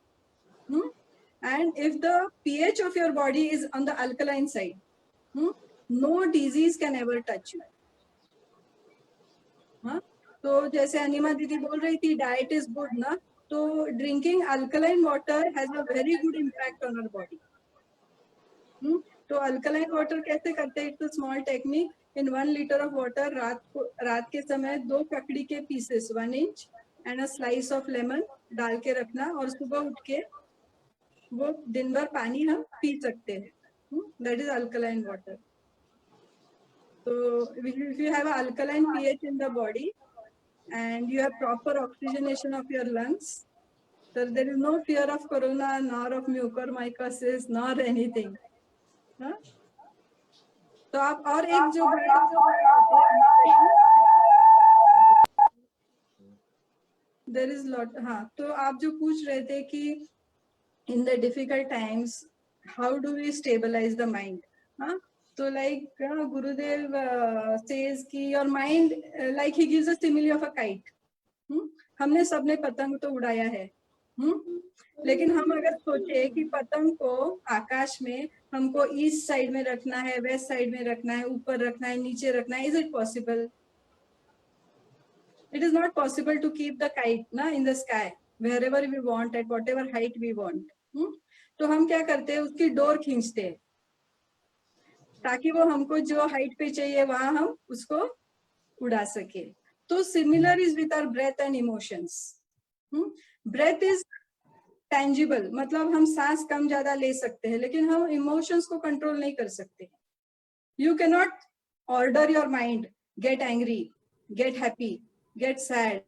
and if the pH of your body is on the alkaline side, no disease can ever touch you. तो जैसे अनिमा दीदी बोल रही थी, डाइट इज गुड ना, तो drinking alkaline water has a very good impact on our body. तो alkaline water कैसे करते हैं? It's a small technique. In 1 litre of water रात के समय 2 ककड़ी के pieces 1 inch and a slice of lemon डाल के रखना, और सुबह उठ के वो दिन भर पानी हम पी सकते हैं. That is alkaline water. So if you have an alkaline pH in the body and you have proper oxygenation of your lungs, so there is no fear of corona, nor of mucormycosis, nor anything. तो आप और एक जो there is lot, हाँ, तो आप जो पूछ रहे थे कि in the difficult times how do we stabilize the mind, हाँ? So like Gurudev says कि your mind, like he gives a simile of a kite. हमने सबने पतंग तो उड़ाया है, लेकिन हम अगर सोचे कि पतंग को आकाश में हमको ईस्ट साइड में रखना है, वेस्ट साइड में रखना है, ऊपर रखना है, नीचे रखना है, is it possible? It is not possible to keep the kite ना in the sky wherever we want, at whatever height we want. तो हम क्या करते हैं, उसकी डोर खींचते हैं ताकि वो हमको जो हाइट पे चाहिए वहां हम उसको उड़ा सके. तो similar is with our breath and emotions. Breath is tangible, मतलब हम सांस कम ज्यादा ले सकते हैं, लेकिन हम इमोशंस को कंट्रोल नहीं कर सकते. You can not order your mind, get angry, get happy, get sad,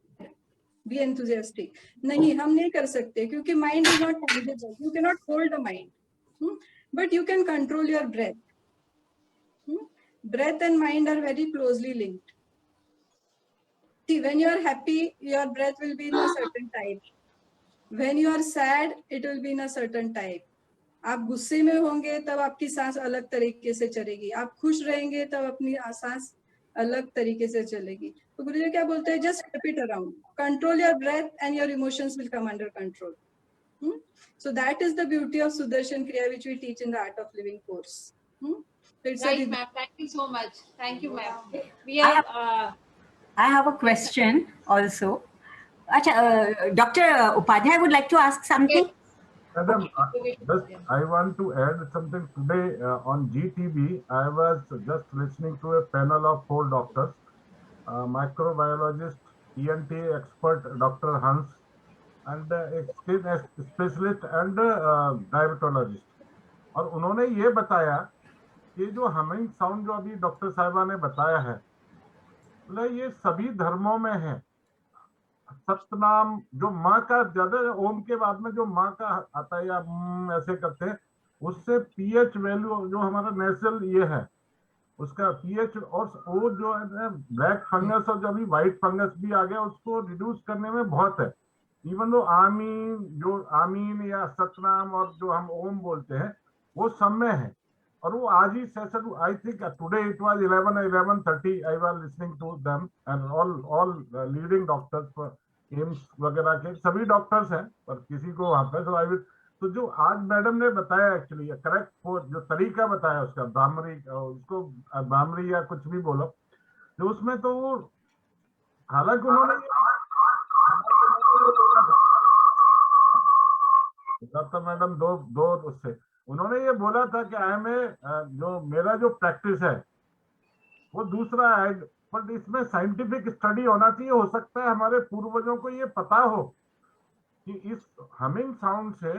be enthusiastic. नहीं, हम नहीं कर सकते, क्योंकि mind is not tangible. You can not hold a mind, but you can control your breath. Breath and mind are very closely linked. See, when you are happy, your breath will be in a certain type. When you are sad, it will be in a certain type. आप गुस्से में होंगे तब आपकी सांस अलग तरीके से चलेगी. आप खुश रहेंगे तब अपनी सांस अलग तरीके से चलेगी. तो गुरुजी क्या बोलते हैं? Just flip it around. Control your breath and your emotions will come under control. So that is the beauty of Sudarshan Kriya, which we teach in the Art of Living course. Right, ma'am. Thank you so much. Thank you, ma'am. We have. I have a question also. Acha, Dr. Upadhyay would like to ask something. Madam, I want to add something. Today on GTV, I was just listening to a panel of 4 doctors, microbiologist, ENT expert Dr. Hans, and skin specialist and diabetologist. और उन्होंने ये बताया कि जो humming sound जो अभी doctor साहिबा ने बताया है, मतलब ये सभी धर्मों में है. सतनाम जो माँ का ज्यादा, ओम के बाद में जो माँ का आता है या ऐसे करते हैं, उससे पीएच वैल्यू जो हमारा नेचुरल ये है उसका पीएच, और वो जो है ब्लैक फंगस और जो अभी व्हाइट फंगस भी आ गया, उसको रिड्यूस करने में बहुत है. इवन दो आमीन या सतनाम और जो हम ओम बोलते हैं वो सब में है. और वो आज ही session, I think today it was 11:30 I was listening to them and all leading doctors, AIIMS वगैरह के सभी डॉक्टर्स हैं, पर किसी को वहां पे. सो आई विल तो जो आज मैडम ने बताया एक्चुअली करेक्ट जो तरीका बताया उसका भ्रामरी, उसको भ्रामरी या कुछ भी बोलो, तो उसमें तो वो हालांकि उन्होंने मैडम दो उससे उन्होंने ये बोला था कि आई में जो मेरा जो प्रैक्टिस है वो दूसरा है, बट इसमें साइंटिफिक स्टडी होना चाहिए। हो सकता है हमारे पूर्वजों को ये पता हो कि इस हमिंग साउंड से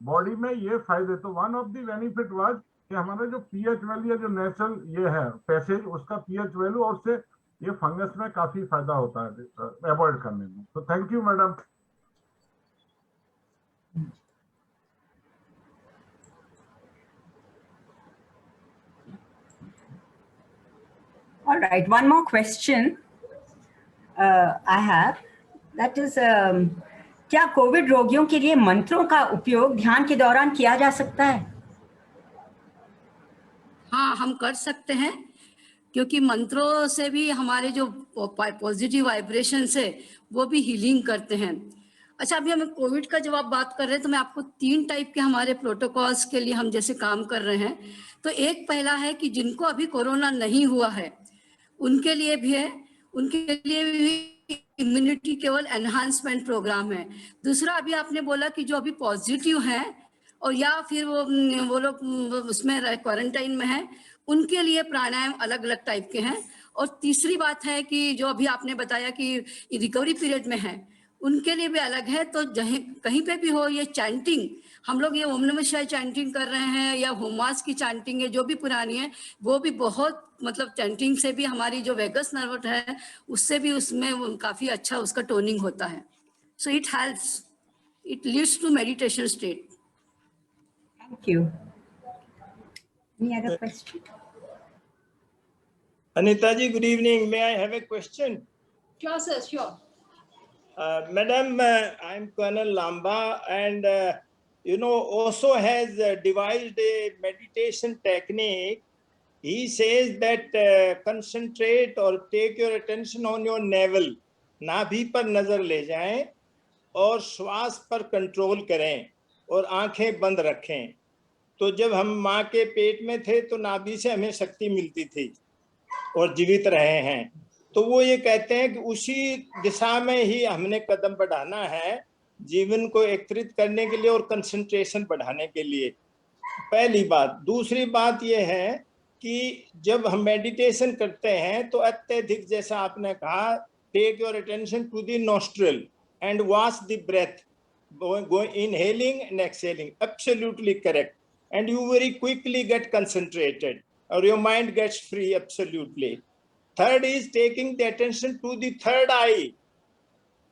बॉडी में ये फायदे। तो one of the benefit was कि हमारा जो पीएच वैल्यू या जो नेचुरल ये है पैसेज उसका पीएच वैल्यू, और से ये फंगस में काफी फायदा होता है अवॉइड करने में। तो thank you madam. All right, one more question I have, that is, क्या कोविड रोगियों के लिए मंत्रों का उपयोग ध्यान के दौरान किया जा सकता है? हाँ, हम कर सकते हैं, क्योंकि मंत्रों से भी हमारे जो पॉजिटिव वाइब्रेशंस है वो भी हीलिंग करते हैं। अच्छा, अभी हम कोविड का जब आप बात कर रहे हैं तो मैं आपको 3 टाइप के हमारे प्रोटोकॉल्स के लिए हम जैसे काम कर रहे हैं। तो एक पहला है कि जिनको अभी कोरोना नहीं हुआ है उनके लिए भी है, उनके लिए भी इम्यूनिटी केवल एनहांसमेंट प्रोग्राम है। दूसरा, अभी आपने बोला कि जो अभी पॉजिटिव हैं और या फिर वो लोग उसमें क्वारंटाइन में हैं, उनके लिए प्राणायाम अलग अलग टाइप के हैं। और तीसरी बात है कि जो अभी आपने बताया कि रिकवरी पीरियड में है, उनके लिए भी अलग है। तो कहीं पे भी हो, ये चैंटिंग हम लोग ये ओम नमः शिवाय चैंटिंग कर रहे हैं या होमास की चैंटिंग है जो भी पुरानी है, वो भी बहुत मतलब चैंटिंग से भी हमारी जो वेगस नर्व है उससे भी उसमें काफी अच्छा उसका टोनिंग होता है। So it helps, it leads to meditation state. Thank you. Any other question? Anita ji, good evening. May I have a question? Sure, sir, sure. Madam, I'm Colonel Lamba, and also has devised a meditation technique. He says that concentrate or take your attention on your navel, नाभि पर नजर ले जाएं और श्वास पर control करें और आंखें बंद रखें। तो जब हम माँ के पेट में थे तो नाभि से हमें शक्ति मिलती थी और जीवित रहे हैं। तो वो ये कहते हैं कि उसी दिशा में ही हमने कदम बढ़ाना है जीवन को एकत्रित करने के लिए और कंसंट्रेशन बढ़ाने के लिए, पहली बात। दूसरी बात ये है कि जब हम मेडिटेशन करते हैं तो अत्यधिक, जैसा आपने कहा, take your attention to the nostril and watch the breath, inhaling and exhaling, absolutely correct, and you very quickly get concentrated or your mind gets free, absolutely. Third is taking the attention to the third eye,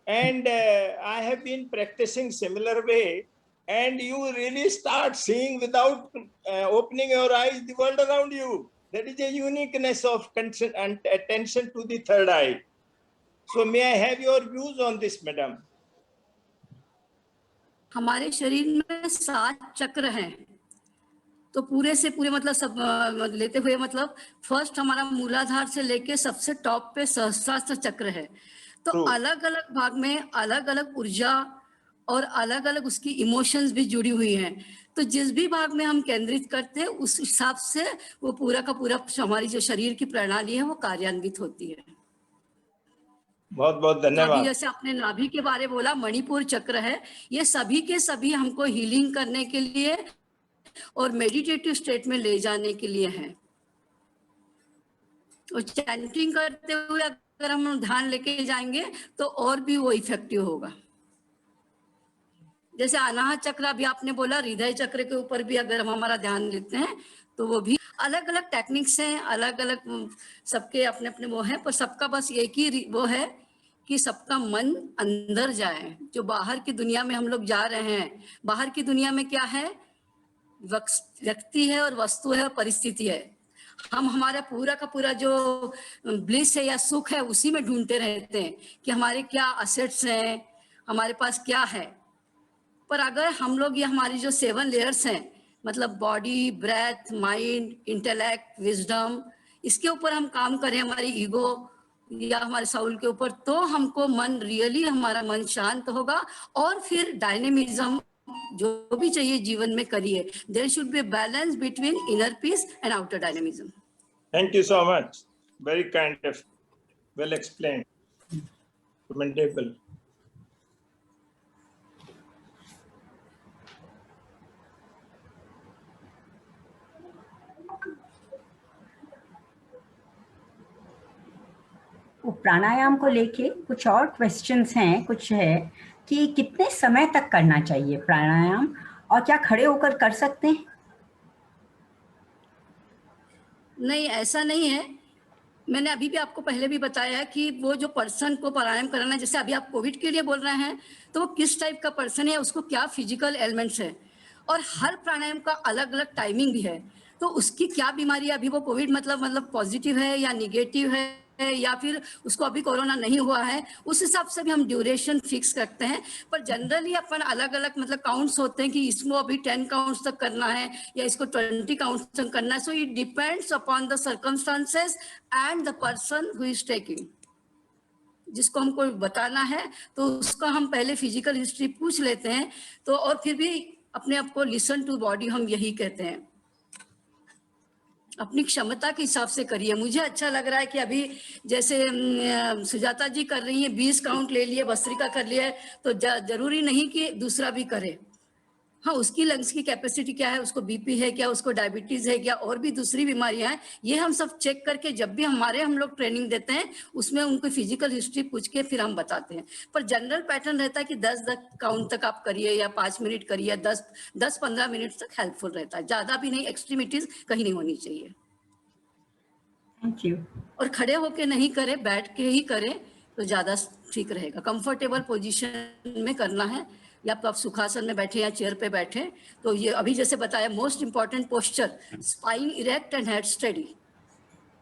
and I have been practicing similar way, and you really start seeing without opening your eyes the world around you. That is a uniqueness of attention to the third eye. So may I have your views on this, madam? हमारे शरीर में 7 चक्र हैं, तो पूरे से पूरे मतलब सब लेते हुए मतलब फर्स्ट हमारा मूलाधार से लेके सबसे टॉप पे सहस्त्रास्त्र चक्र है। तो अलग अलग भाग में अलग अलग ऊर्जा और अलग अलग उसकी इमोशंस भी जुड़ी हुई हैं। तो जिस भी भाग में हम केंद्रित करते हैं उस हिसाब से वो पूरा का पूरा हमारी जो शरीर की प्रणाली है वो कार्यान्वित होती है। बहुत बहुत धन्यवाद। तो जैसे आपने नाभि के बारे बोला, मणिपुर चक्र है, ये सभी के सभी हमको हीलिंग करने के लिए और मेडिटेटिव स्टेट में ले जाने के लिए है। और चैंटिंग करते हुए अगर हम ध्यान लेके जाएंगे तो और भी वो इफेक्टिव होगा। जैसे अनाहत चक्र अभी आपने बोला, हृदय चक्र के ऊपर भी अगर हम हमारा ध्यान लेते हैं तो वो भी अलग अलग टेक्निक्स हैं, अलग अलग सबके अपने अपने वो हैं, पर सबका बस एक ही वो है कि सबका मन अंदर जाए। जो बाहर की दुनिया में हम लोग जा रहे हैं, बाहर की दुनिया में क्या है, व्यक्ति है और वस्तु है और परिस्थिति है। हम हमारा पूरा का पूरा जो ब्लिस है या सुख है उसी में ढूंढते रहते हैं कि हमारे क्या असेट्स हैं, हमारे पास क्या है। पर अगर हम लोग ये हमारी जो 7 लेयर्स हैं, मतलब body, breath, mind, intellect, wisdom, इसके ऊपर हम काम करें, हमारी ईगो या हमारे साउल के ऊपर, तो हमको मन रियली हमारा मन शांत होगा और फिर डायनेमिज्म जो भी चाहिए जीवन में करिए. There should be a balance between inner peace and outer dynamism. Thank you so much. Very kind of, well explained. Commendable. प्राणायाम को लेके कुछ और क्वेश्चंस हैं, कुछ है कि कितने समय तक करना चाहिए प्राणायाम, और क्या खड़े होकर कर सकते हैं? नहीं, ऐसा नहीं है. मैंने अभी भी आपको पहले भी बताया कि वो जो पर्सन को प्राणायाम कराना, जैसे अभी आप कोविड के लिए बोल रहे हैं, तो वो किस टाइप का पर्सन है, उसको क्या फिजिकल एलिमेंट्स है, और हर प्राणायाम का अलग अलग टाइमिंग भी है. तो उसकी क्या बीमारी है, अभी वो कोविड मतलब पॉजिटिव है या निगेटिव है, या फिर उसको अभी कोरोना नहीं हुआ है, उस हिसाब से भी हम ड्यूरेशन फिक्स करते हैं. पर जनरली अपन अलग अलग मतलब काउंट्स होते हैं कि इसको अभी 10 काउंट्स तक करना है या इसको 20 काउंट्स तक करना है. So it depends upon the circumstances and the person who is taking. जिसको हमको बताना है तो उसका हम पहले फिजिकल हिस्ट्री पूछ लेते हैं. तो और फिर भी अपने आप को लिसन टू बॉडी हम यही कहते हैं. अपनी क्षमता के हिसाब से करिए. मुझे अच्छा लग रहा है कि अभी जैसे सुजाता जी कर रही हैं, 20 काउंट ले लिए, भस्त्रिका कर लिया है, तो जरूरी नहीं कि दूसरा भी करे. हाँ, उसकी लंग्स की कैपेसिटी क्या है, उसको बीपी है क्या, उसको डायबिटीज है क्या, और भी दूसरी बीमारियां हैं, ये हम सब चेक करके जब भी हम लोग ट्रेनिंग देते हैं उसमें उनको फिजिकल हिस्ट्री पूछ के फिर हम बताते हैं. पर जनरल पैटर्न रहता है कि 10 काउंट तक आप करिए या 5 मिनट करिए, 10-15 मिनट तक हेल्पफुल रहता है. ज्यादा भी नहीं, एक्सट्रीमिटीज कहीं नहीं होनी चाहिए. Thank you. और खड़े होके नहीं करें, बैठ के ही करें तो ज्यादा ठीक रहेगा. कंफर्टेबल पोजीशन में करना है, या तो आप सुखासन में बैठे या चेयर पे बैठे. तो ये अभी जैसे बताया, most important posture, spine erect and head steady.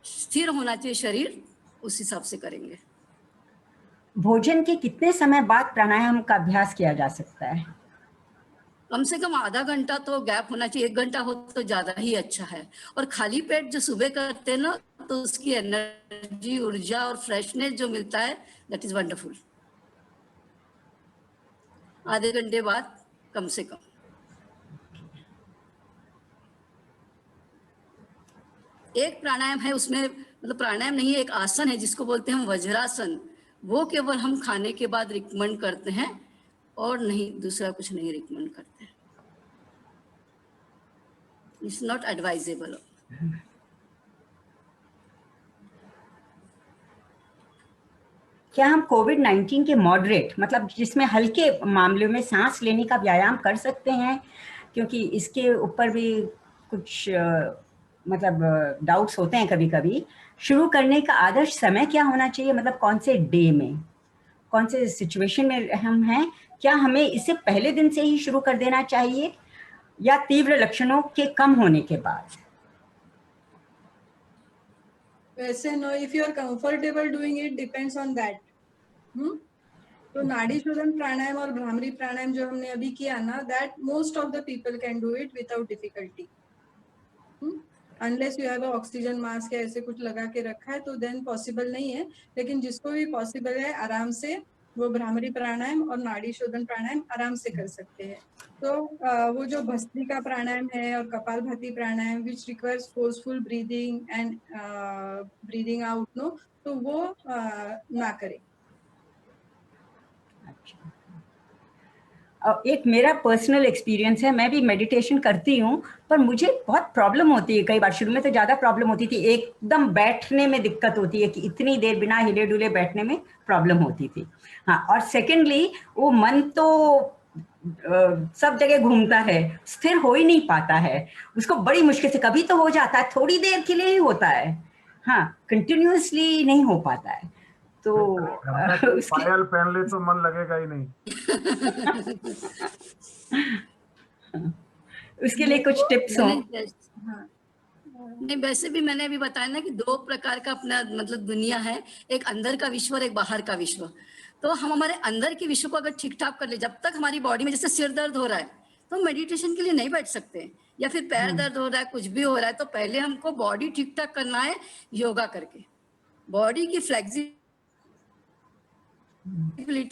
स्थिर होना चाहिए शरीर, उस हिसाब से करेंगे. भोजन के कितने समय बाद प्राणायाम का अभ्यास किया जा सकता है? कम से कम आधा घंटा तो गैप होना चाहिए. 1 घंटा हो तो ज्यादा ही अच्छा है. और खाली पेट जो सुबह करते हैं ना, तो उसकी एनर्जी, ऊर्जा और फ्रेशनेस जो मिलता है, दैट इज वंडरफुल. आधे घंटे बाद कम से कम. एक प्राणायाम है उसमें, मतलब प्राणायाम नहीं है, एक आसन है जिसको बोलते हैं हम वज्रासन. वो केवल हम खाने के बाद रिकमेंड करते हैं, और नहीं, दूसरा कुछ नहीं रिकमेंड करते. It's not advisable. क्या हम कोविड-19 के मॉडरेट, मतलब जिसमें हल्के मामलों में सांस लेने का व्यायाम कर सकते हैं? क्योंकि इसके ऊपर भी कुछ मतलब डाउट्स होते हैं कभी कभी. शुरू करने का आदर्श समय क्या होना चाहिए, मतलब कौन से डे में, कौन से सिचुएशन में हम हैं? क्या हमें इसे पहले दिन से ही शुरू कर देना चाहिए या तीव्र लक्षणों के कम होने के बाद? वैसे no, if you are comfortable doing it, depends on that. तो नाड़ी शोधन प्राणायाम और भ्रामरी प्राणायाम जो हमने अभी किया ना, that most of the people can do it without difficulty. Unless you have oxygen mask या ऐसे कुछ लगा के रखा है तो देन पॉसिबल नहीं है. लेकिन जिसको भी पॉसिबल है, आराम से वो भ्रामरी प्राणायाम और नाड़ी शोधन प्राणायाम आराम से कर सकते हैं. तो वो जो भस्त्रिका प्राणायाम है और Kapalbhati pranayama, which requires forceful breathing and breathing out, no, तो वो ना करें. एक मेरा पर्सनल एक्सपीरियंस है, मैं भी मेडिटेशन करती हूँ, पर मुझे बहुत प्रॉब्लम होती है. कई बार शुरू में तो ज़्यादा प्रॉब्लम होती थी, एकदम बैठने में दिक्कत होती है कि इतनी देर बिना हिले डुले बैठने में प्रॉब्लम होती थी. हाँ, और सेकेंडली वो मन तो सब जगह घूमता है, स्थिर हो ही नहीं पाता है. उसको बड़ी मुश्किल से, कभी तो हो जाता है, थोड़ी देर के लिए ही होता है. हाँ, कंटिन्यूअसली नहीं हो पाता है. तो पायल पहन ले तो मन लगेगा ही नहीं. उसके लिए कुछ टिप्स हो? नहीं, वैसे भी मैंने अभी बताया ना कि 2 प्रकार का अपना मतलब दुनिया है, एक अंदर का विश्व और एक बाहर का विश्व. तो हम हमारे अंदर के विश्व को अगर ठीक ठाक कर ले, जब तक हमारी बॉडी में जैसे सिर दर्द हो रहा है तो मेडिटेशन के लिए नहीं बैठ सकते, या फिर पैर दर्द हो रहा है, कुछ भी हो रहा है, तो पहले हमको बॉडी ठीक ठाक करना है योगा करके. बॉडी की फ्लेक्सिबिलिटी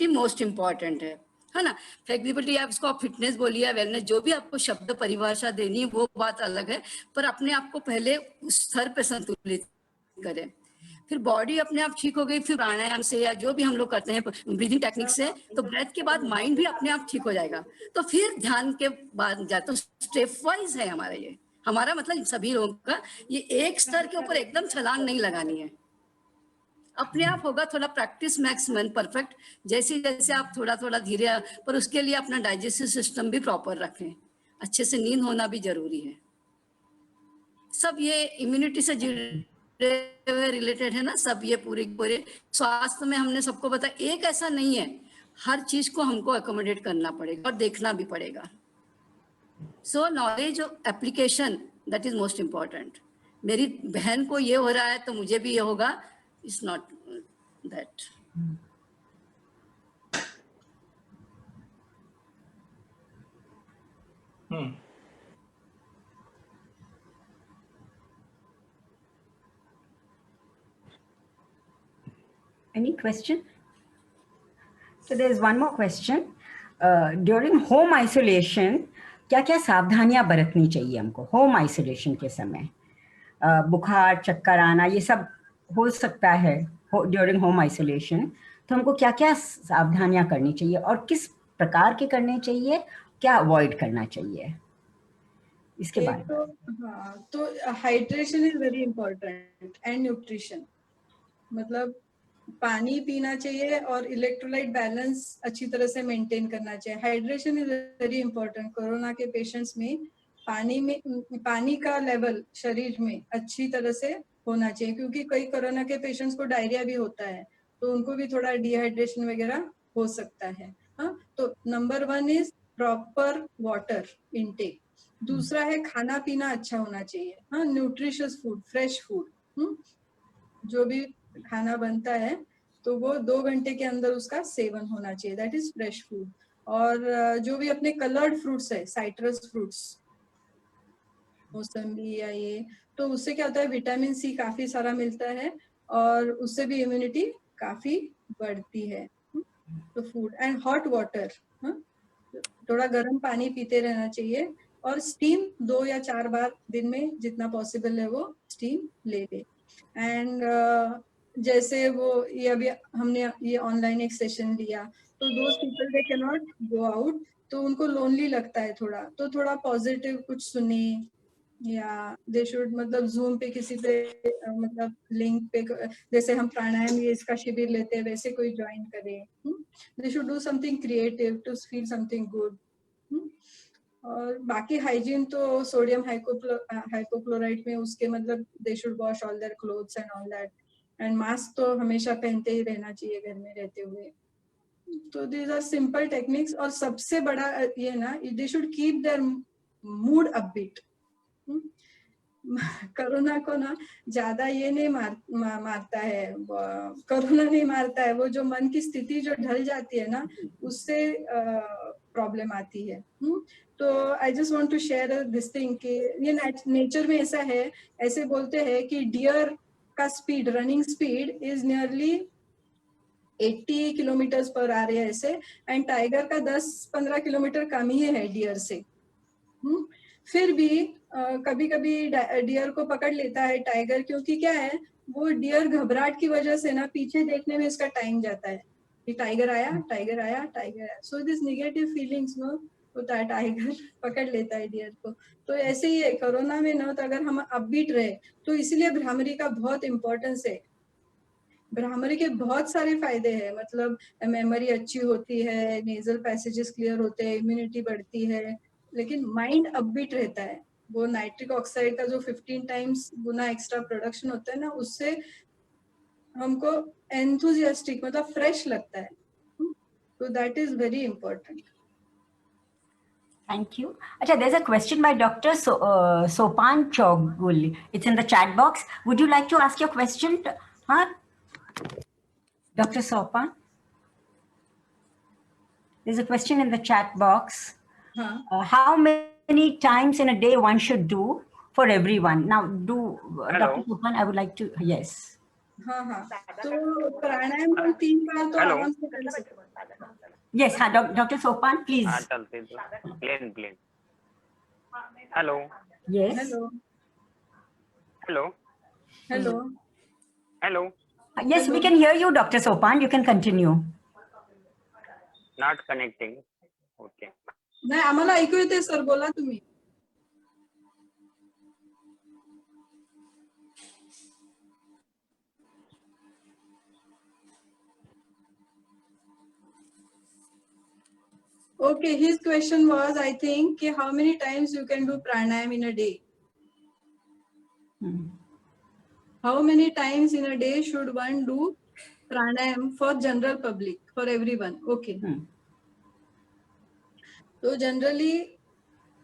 मोस्ट इम्पॉर्टेंट है. है ना। फ्लेक्सिबिलिटी आप इसको फिटनेस बोलिए या वेलनेस, जो भी आपको शब्द परिभाषा देनी है वो बात अलग है, पर अपने आप को पहले उस स्तर पे संतुलित करें। फिर बॉडी अपने आप ठीक हो गई, फिर प्राणायाम से या जो भी हम लोग करते हैं ब्रीदिंग टेक्निक से, तो ब्रेथ के बाद माइंड भी अपने आप ठीक हो जाएगा। तो फिर ध्यान के बाद जाए, तो स्टेप वाइज है हमारा ये, हमारा मतलब सभी लोगों का, ये एक स्तर के ऊपर एकदम छलांग नहीं लगानी है, अपने आप होगा। थोड़ा प्रैक्टिस मैक्स मैन परफेक्ट, जैसे जैसे आप थोड़ा थोड़ा धीरे, पर उसके लिए अपना डाइजेस्टिव सिस्टम भी प्रॉपर रखें, अच्छे से नींद होना भी जरूरी है। सब ये इम्यूनिटी से जुड़े रिलेटेड है ना, सब ये पूरे स्वास्थ्य में हमने सबको बताया, एक ऐसा नहीं है, हर चीज को हमको अकोमोडेट करना पड़ेगा और देखना भी पड़ेगा। सो knowledge of application, that is most important. मेरी बहन को ये हो रहा है तो मुझे भी ये होगा, it's not that. Any question? So there is one more question. During home isolation, क्या-क्या सावधानियां बरतनी चाहिए हमको होम आइसोलेशन के समय? बुखार, चक्कर आना, ये सब हो सकता है ड्यूरिंग होम आइसोलेशन, तो हमको क्या-क्या सावधानियां करनी चाहिए और किस प्रकार के करने चाहिए, क्या अवॉइड करना चाहिए, इसके बारे में? हाँ, तो hydration is very important and nutrition, मतलब पानी पीना चाहिए और इलेक्ट्रोलाइट बैलेंस अच्छी तरह से मेंटेन करना चाहिए। Hydration is very important. Corona के पेशेंट्स में पानी का लेवल शरीर में अच्छी तरह से होना चाहिए, क्योंकि कई कोरोना के पेशेंट्स को डायरिया भी होता है, तो उनको भी थोड़ा डिहाइड्रेशन वगैरह हो सकता है। हाँ, तो number 1 is proper water intake. दूसरा है खाना पीना अच्छा होना चाहिए। हाँ, न्यूट्रिशियस फूड, फ्रेश फूड, जो भी खाना बनता है तो वो 2 घंटे के अंदर उसका सेवन होना चाहिए, दैट इज फ्रेश फूड। और जो भी अपने कलर्ड फ्रूट्स है, साइट्रस फ्रूट्स, मौसम्बी या ये, तो उससे क्या होता है, विटामिन सी काफी सारा मिलता है और उससे भी इम्यूनिटी काफी बढ़ती है। तो फूड एंड हॉट वाटर, थोड़ा गर्म पानी पीते रहना चाहिए, और स्टीम 2 या 4 बार दिन में जितना पॉसिबल है वो स्टीम ले ले। एंड जैसे वो ये अभी हमने ये ऑनलाइन एक सेशन लिया, तो those people they can not go out, तो उनको लोनली लगता है थोड़ा, तो थोड़ा पॉजिटिव कुछ सुने, या दे शुड मतलब जूम पे किसी पे मतलब लिंक पे, जैसे हम प्राणायाम ये इसका शिविर लेते हैं वैसे कोई ज्वाइन करे। They should do something creative to feel something good. और बाकी हाइजीन तो सोडियम हाइपोक्लोराइट में उसके मतलब they should wash all their clothes and all that, and mask तो हमेशा पहनते ही रहना चाहिए घर में रहते हुए। तो दीज आर सिंपल टेक्निक्स, और सबसे बड़ा ये ना, they should keep their mood upbeat. Corona को ना ज्यादा ये नहीं मारता है, कोरोना नहीं मारता है, वो जो मन की स्थिति जो ढल जाती है ना, उससे प्रॉब्लम आती है। तो I just want to share this thing कि ये नेचर में ऐसा है, ऐसे बोलते हैं कि डियर का speed, running speed is nearly 80 kilometre per hour है ऐसे, एंड टाइगर का 10-15 किलोमीटर कम ही है डियर से। फिर भी कभी कभी डियर को पकड़ लेता है टाइगर, क्योंकि क्या है, वो डियर घबराहट की वजह से ना पीछे देखने में इसका टाइम जाता है कि टाइगर आया, टाइगर आया, टाइगर आया। So this negative feelings no होता है, टाइगर पकड़ लेता है डियर को। तो ऐसे ही है कोरोना में ना, तो अगर हम अपबीट रहे, तो इसीलिए भ्रामरी का बहुत इंपॉर्टेंस है। भ्रामरी के बहुत सारे फायदे हैं, मतलब मेमोरी अच्छी होती है, नेजल पैसेजेस क्लियर होते हैं, इम्यूनिटी बढ़ती है, लेकिन माइंड अपबीट रहता है। वो नाइट्रिक ऑक्साइड का जो 15 टाइम्स गुना एक्स्ट्रा प्रोडक्शन होता है ना, उससे हमको एंथुजियास्टिक मतलब फ्रेश लगता है। तो that is very important. Thank you. Acha, there's a question by Dr. Sopan Chogul. It's in the chat box. Would you like to ask your question? Huh? Dr. Sopan? There's a question in the chat box. How many times in a day one should do for everyone? Now, Dr. Sopan, I would like to, yes. हाँ, तो प्राणायाम 3 बार तो आराम से कर सकते हैं। Yes, हाँ, Dr. Sopan, please. हाँ चलते तो plane. Hello. Yes. Hello. Hello. Hello. Hello. Yes, we can hear you, Dr. Sopan. You can continue. Not connecting. Okay. नाही, आम्हाला ऐकू येते सर, बोला तुम्ही. Okay, his question was, I think, how many times you can do pranayam in a day? How many times in a day should one do pranayam for general public, for everyone? Okay. तो generally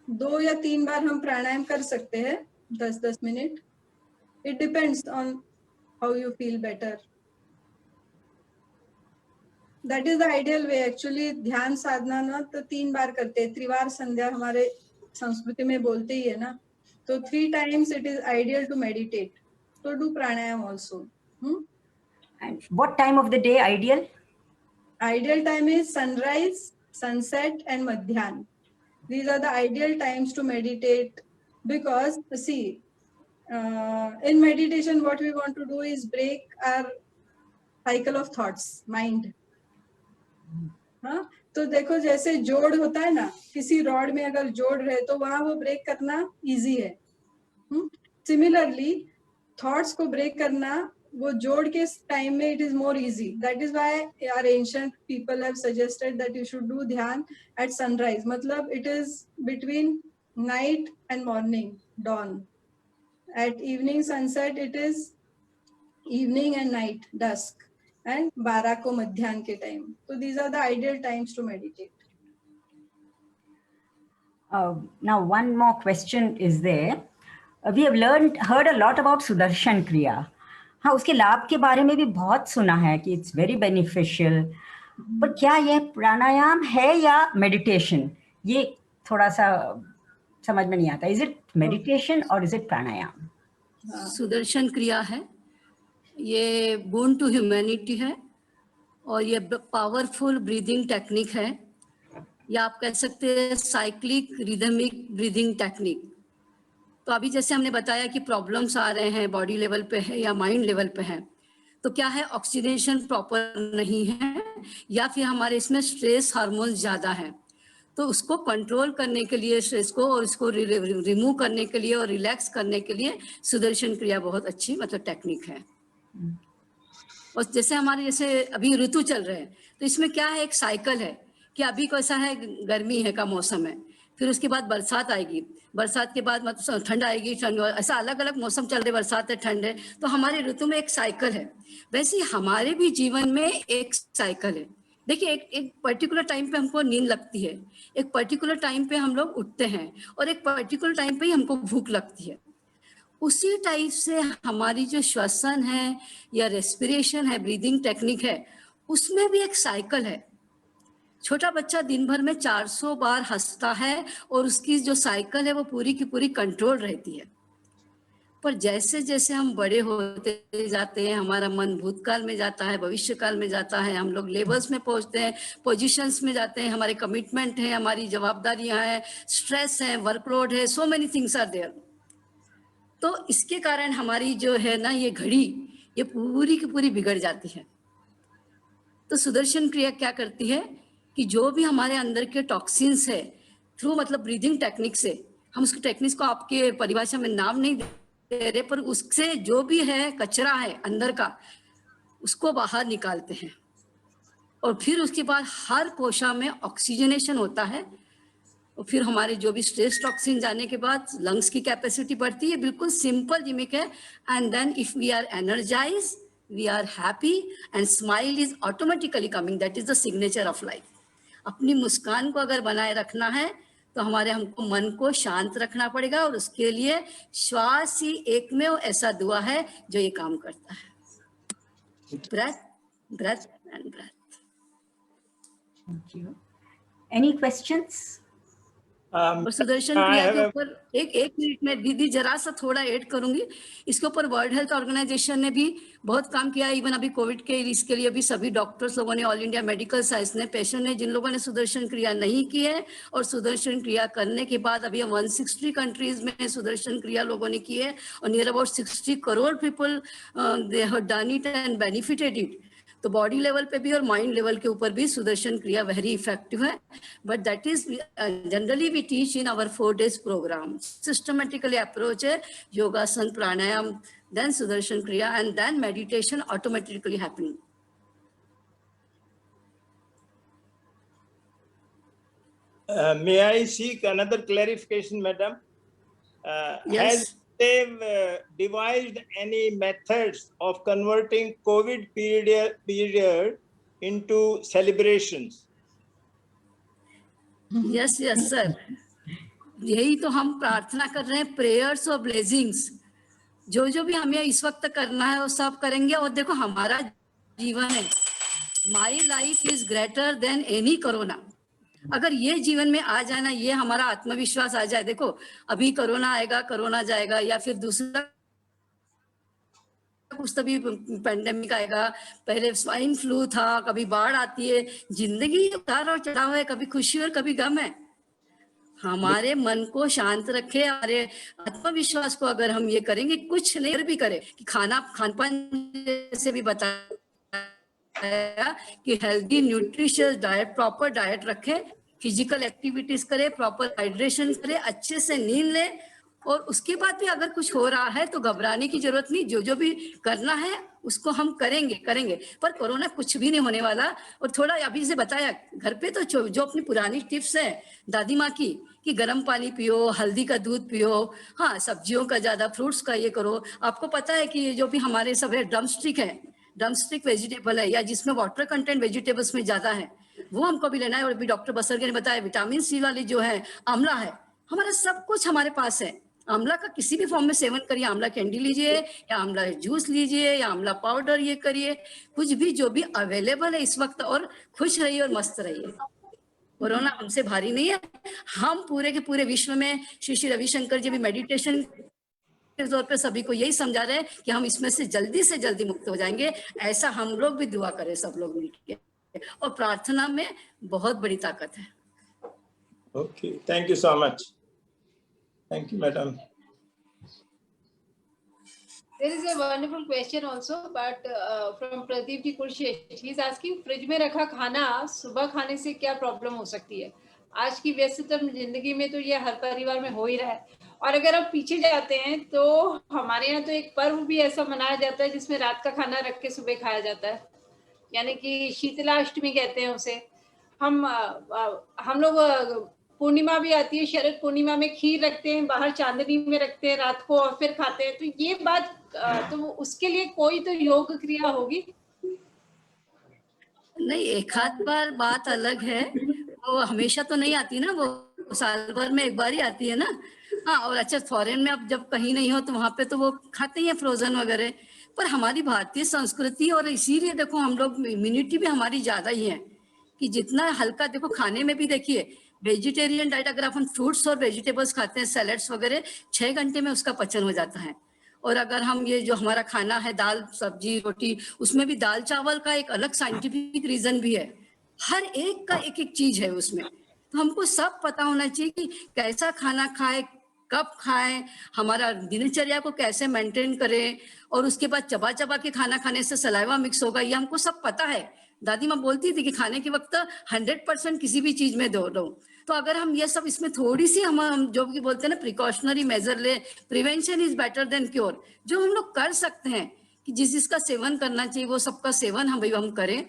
2 या 3 बार हम प्राणायाम कर सकते हैं, 10-10 minute. It depends on how you feel better. That is the ideal way. Actually ध्यान साधना ना तो 3 बार करते हैं. त्रिवार संध्या हमारे संस्कृति में बोलते ही है ना. तो 3 times it is ideal to meditate. So do pranayam also. And what time of the day ideal? Ideal time is sunrise, sunset, and madhyan. These are the ideal times to meditate, because see, in meditation what we want to do is break our cycle of thoughts, mind. हाँ, तो देखो जैसे जोड़ होता है ना, किसी rod में अगर जोड़ रहे तो वहां वो ब्रेक करना इजी है. सिमिलरली थॉट्स को ब्रेक करना वो जोड़ के टाइम में it is more easy. That is why our ancient people have suggested that you should do ध्यान at sunrise. मतलब it is between night and morning, dawn. At evening sunset it is evening and night, dusk. And 12 को मध्याह्न के time. So these are the ideal times to meditate. Now one more question is there. We have heard a lot about Sudarshan Kriya. हाँ, उसके लाभ के बारे में भी बहुत सुना है कि it's very beneficial. पर क्या ये प्राणायाम है या meditation? ये थोड़ा सा समझ में नहीं आता. Is it meditation or is it प्राणायाम? सुदर्शन क्रिया है, ये बोर्न टू ह्यूमैनिटी है और ये पावरफुल ब्रीदिंग टेक्निक है, या आप कह सकते हैं साइक्लिक रिदमिक ब्रीदिंग टेक्निक. तो अभी जैसे हमने बताया कि प्रॉब्लम्स आ रहे हैं बॉडी लेवल पे है या माइंड लेवल पे है, तो क्या है ऑक्सीडेशन प्रॉपर नहीं है या फिर हमारे इसमें स्ट्रेस हार्मोन्स ज़्यादा है. तो उसको कंट्रोल करने के लिए स्ट्रेस को और इसको रिमूव करने के लिए और रिलैक्स करने के लिए सुदर्शन क्रिया बहुत अच्छी मतलब टेक्निक है. और जैसे हमारे जैसे अभी ऋतु चल रहे हैं तो इसमें क्या है, एक साइकिल है कि अभी कैसा है, गर्मी है का मौसम है, फिर उसके बाद बरसात आएगी, बरसात के बाद मतलब ठंड आएगी, ठंड, ऐसा अलग अलग मौसम चल रहे, बरसात है, ठंड है. तो हमारे ऋतु में एक साइकिल है. वैसे हमारे भी जीवन में एक साइकिल है. देखिए एक पर्टिकुलर टाइम पे हमको नींद लगती है, एक पर्टिकुलर टाइम पे हम लोग उठते हैं और एक पर्टिकुलर टाइम पे ही हमको भूख लगती है. उसी टाइप से हमारी जो श्वसन है या रेस्पिरेशन है, ब्रीदिंग टेक्निक है, उसमें भी एक साइकिल है. छोटा बच्चा दिन भर में 400 बार हंसता है और उसकी जो साइकिल है वो पूरी की पूरी कंट्रोल रहती है. पर जैसे जैसे हम बड़े होते जाते हैं, हमारा मन भूतकाल में जाता है, भविष्य काल में जाता है, हम लोग लेवल्स में पहुंचते हैं, पोजीशंस में जाते हैं, हमारे कमिटमेंट है, हमारी जवाबदारियां हैं, स्ट्रेस है, वर्कलोड है, so many things are there. तो इसके कारण हमारी जो है ना ये घड़ी ये पूरी की पूरी बिगड़ जाती है. तो सुदर्शन क्रिया क्या करती है कि जो भी हमारे अंदर के टॉक्सिन्स है, थ्रू मतलब ब्रीदिंग टेक्निक से, हम उसकी टेक्निक्स को आपके परिभाषा में नाम नहीं दे रहे, पर उससे जो भी है कचरा है अंदर का, उसको बाहर निकालते हैं. और फिर उसके बाद हर कोशा में ऑक्सीजनेशन होता है और फिर हमारे जो भी स्ट्रेस टॉक्सिन जाने के बाद लंग्स की कैपेसिटी बढ़ती है. बिल्कुल सिंपल जिमिक है. And then if we are energize, we are happy and smile is automatically coming. That is the signature of life. अपनी मुस्कान को अगर बनाए रखना है तो हमको मन को शांत रखना पड़ेगा और उसके लिए श्वास ही एकमेव ऐसा दुआ है जो ये काम करता है. Breath breath and breath. Thank you. Any questions? और सुदर्शन क्रिया के ऊपर एक मिनट में दीदी जरा सा थोड़ा ऐड करूंगी। इसके ऊपर वर्ल्ड हेल्थ ऑर्गेनाइजेशन ने भी बहुत काम किया। इवन अभी कोविड के इसके लिए भी सभी डॉक्टर्स लोगों ने, ऑल इंडिया मेडिकल साइंस ने, पेशेंट ने, जिन लोगों ने सुदर्शन क्रिया नहीं की है और सुदर्शन क्रिया करने के बाद अभी 160 कंट्रीज में सुदर्शन क्रिया लोगों ने की है और near about 60 crore people they have done it and benefited it. तो बॉडी लेवल पे भी और माइंड लेवल के ऊपर भी सुदर्शन क्रिया वेरी इफेक्टिव है। But that is generally we teach in our 4 days programme. Systematically approach है, yogasana, pranayama, then Sudarshan Kriya and then meditation automatically happening. May I seek another clarification, madam? Yes. Has they've devised any methods of converting COVID period into celebrations? Yes yes sir, यही तो हम प्रार्थना कर रहे हैं, prayers और blessings. जो जो भी हमें इस वक्त करना है वो सब करेंगे। और देखो हमारा जीवन है, my life is greater than any corona. अगर ये जीवन में आ जाना, ये हमारा आत्मविश्वास आ जाए, देखो अभी कोरोना आएगा, कोरोना जाएगा, या फिर दूसरा कुछ तभी पेंडेमिक आएगा, पहले स्वाइन फ्लू था, कभी बाढ़ आती है, जिंदगी उतार और चढ़ाव है, कभी खुशी और कभी गम है। हमारे मन को शांत रखे, हमारे आत्मविश्वास को अगर हम ये करेंगे, कुछ नहीं भी करें कि खान पान जैसे भी बताया कि healthy nutritious diet, proper diet रखें, फिजिकल एक्टिविटीज करें, प्रॉपर हाइड्रेशन करें, अच्छे से नींद लें। और उसके बाद भी अगर कुछ हो रहा है तो घबराने की जरूरत नहीं, जो जो भी करना है उसको हम करेंगे। पर कोरोना कुछ भी नहीं होने वाला। और थोड़ा अभी से बताया, घर पे तो जो अपनी पुरानी टिप्स है दादी माँ की, कि गर्म पानी पियो, हल्दी का दूध पियो, हाँ सब्जियों का ज्यादा, फ्रूट्स का ये करो। आपको पता है कि ये जो भी हमारे सब है ड्रमस्टिक है, ड्रमस्टिक वेजिटेबल है, या जिसमें वाटर कंटेंट वेजिटेबल्स में ज्यादा है, वो हमको भी लेना है। और अभी डॉक्टर बसरगे ने बताया विटामिन सी वाली जो है, आंवला है, हमारा सब कुछ हमारे पास है। आंवला का किसी भी फॉर्म में सेवन करिए, आंवला कैंडी लीजिए या आंवला जूस लीजिए या आंवला पाउडर ये करिए, कुछ भी जो भी अवेलेबल है इस वक्त, और खुश रहिए और मस्त रहिए। कोरोना हमसे भारी नहीं है। हम पूरे के पूरे विश्व में श्री श्री रविशंकर जी भी मेडिटेशन के तौर पे सभी को यही समझा रहे हैं कि हम इसमें से जल्दी मुक्त हो जाएंगे। ऐसा हम लोग भी दुआ करें सब लोग मिलकर, और प्रार्थना में बहुत बड़ी ताकत है। Okay, thank you so much. Thank you, madam. There is a wonderful question also, but from Pradeep ji Kurshesh. He is asking, fridge में रखा खाना सुबह खाने से क्या प्रॉब्लम हो सकती है? आज की व्यस्ततम जिंदगी में तो ये हर परिवार में हो ही रहा है। और अगर आप पीछे जाते हैं तो हमारे यहाँ तो एक पर्व भी ऐसा मनाया जाता है जिसमें रात का खाना रख के सुबह खाया जाता है, यानी कि शीतलाष्टमी कहते हैं उसे। हम लोग पूर्णिमा भी आती है, शरद पूर्णिमा में खीर रखते हैं, बाहर चांदनी में रखते हैं रात को और फिर खाते हैं। तो ये बात तो उसके लिए कोई तो योग क्रिया होगी? नहीं, एक आध बार बात अलग है, वो हमेशा तो नहीं आती ना, वो साल भर में एक बार ही आती है ना। हाँ, और अच्छा फॉरेन में आप जब कहीं नहीं हो तो वहां पे तो वो खाते ही हैं फ्रोजन वगैरह। पर हमारी भारतीय संस्कृति, और इसीलिए देखो हम लोग इम्यूनिटी भी हमारी ज्यादा ही है कि जितना हल्का, देखो खाने में भी देखिए वेजिटेरियन डाइट, अगर अपन फ्रूट्स और वेजिटेबल्स खाते हैं, सैलेड्स वगैरह, 6 घंटे में उसका पचन हो जाता है। और अगर हम ये जो हमारा खाना है दाल सब्जी रोटी, उसमें भी दाल चावल का एक अलग साइंटिफिक रीजन भी है। हर एक का एक एक चीज है उसमें। तो हमको सब पता होना चाहिए कि कैसा खाना खाए, कब खाएं, हमारा दिनचर्या को कैसे मेंटेन करें, और उसके बाद चबा चबा के खाना खाने से सलाइवा मिक्स होगा, ये हमको सब पता है। दादी माँ बोलती थी कि खाने के वक्त 100% किसी भी चीज में दो। तो अगर हम ये सब इसमें थोड़ी सी हम जो भी बोलते हैं ना प्रिकॉशनरी मेजर ले, prevention is better than cure, जो हम लोग कर सकते हैं कि जिसका सेवन करना चाहिए वो सबका सेवन हम करें।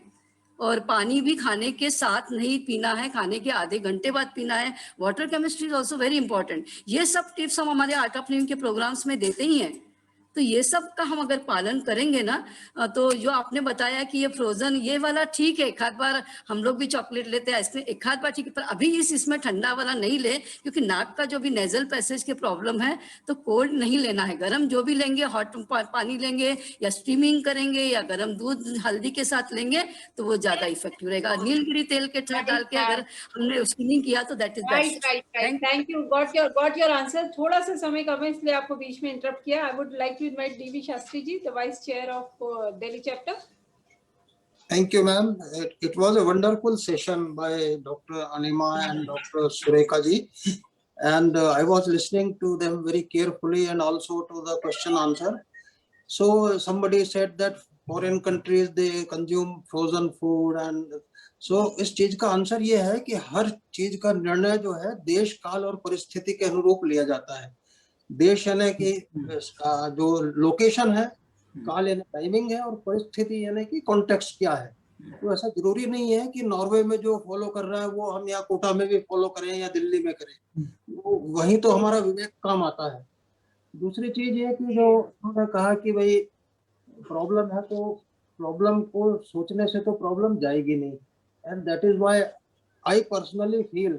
और पानी भी खाने के साथ नहीं पीना है, खाने के आधे घंटे बाद पीना है। Water chemistry is also very important. ये सब टिप्स हम हमारे आर्ट ऑफ लिविंग के प्रोग्राम्स में देते ही हैं। तो ये सब का हम अगर पालन करेंगे ना, तो जो आपने बताया कि ये फ्रोजन ये वाला ठीक है, एक आध बार हम लोग भी चॉकलेट लेते हैं, आइसक्रीम एक आध बार ठीक है, पर अभी इसमें ठंडा वाला नहीं ले, क्योंकि नाक का जो भी नेजल पैसेज के प्रॉब्लम है, तो कोल्ड नहीं लेना है। गर्म जो भी लेंगे, हॉट पानी लेंगे या स्टीमिंग करेंगे या गर्म दूध हल्दी के साथ लेंगे तो वो ज्यादा इफेक्टिव रहेगा। नीलगिरी तेल के साथ डाल के अगर हमने स्टीमिंग किया तो that is best. Right, thank you, got your answer. थोड़ा सा समय कम है इसलिए आपको बीच में इंटरप्ट किया। I would like to invite DV Shastri ji, the vice chair of Delhi chapter. Thank you, ma'am. It was a wonderful session by Dr. Anima and Dr. Sureka ji. And I was listening to them very carefully and also to the question answer. So somebody said that foreign countries, they consume frozen food. And so इस चीज का answer ये है कि हर चीज का निर्णय जो है देश काल और परिस्थिति के अनुरूप लिया जाता है। देश यानी कि जो लोकेशन है, काल यानी टाइमिंग है, और परिस्थिति यानी कि कॉन्टेक्स्ट क्या है। तो ऐसा जरूरी नहीं है कि नॉर्वे में जो फॉलो कर रहा है वो हम यहाँ कोटा में भी फॉलो करें या दिल्ली में करें, वही तो हमारा विवेक काम आता है। दूसरी चीज ये कि जो उन्होंने कहा कि भाई प्रॉब्लम है तो प्रॉब्लम को सोचने से तो प्रॉब्लम जाएगी नहीं, and that is why I personally feel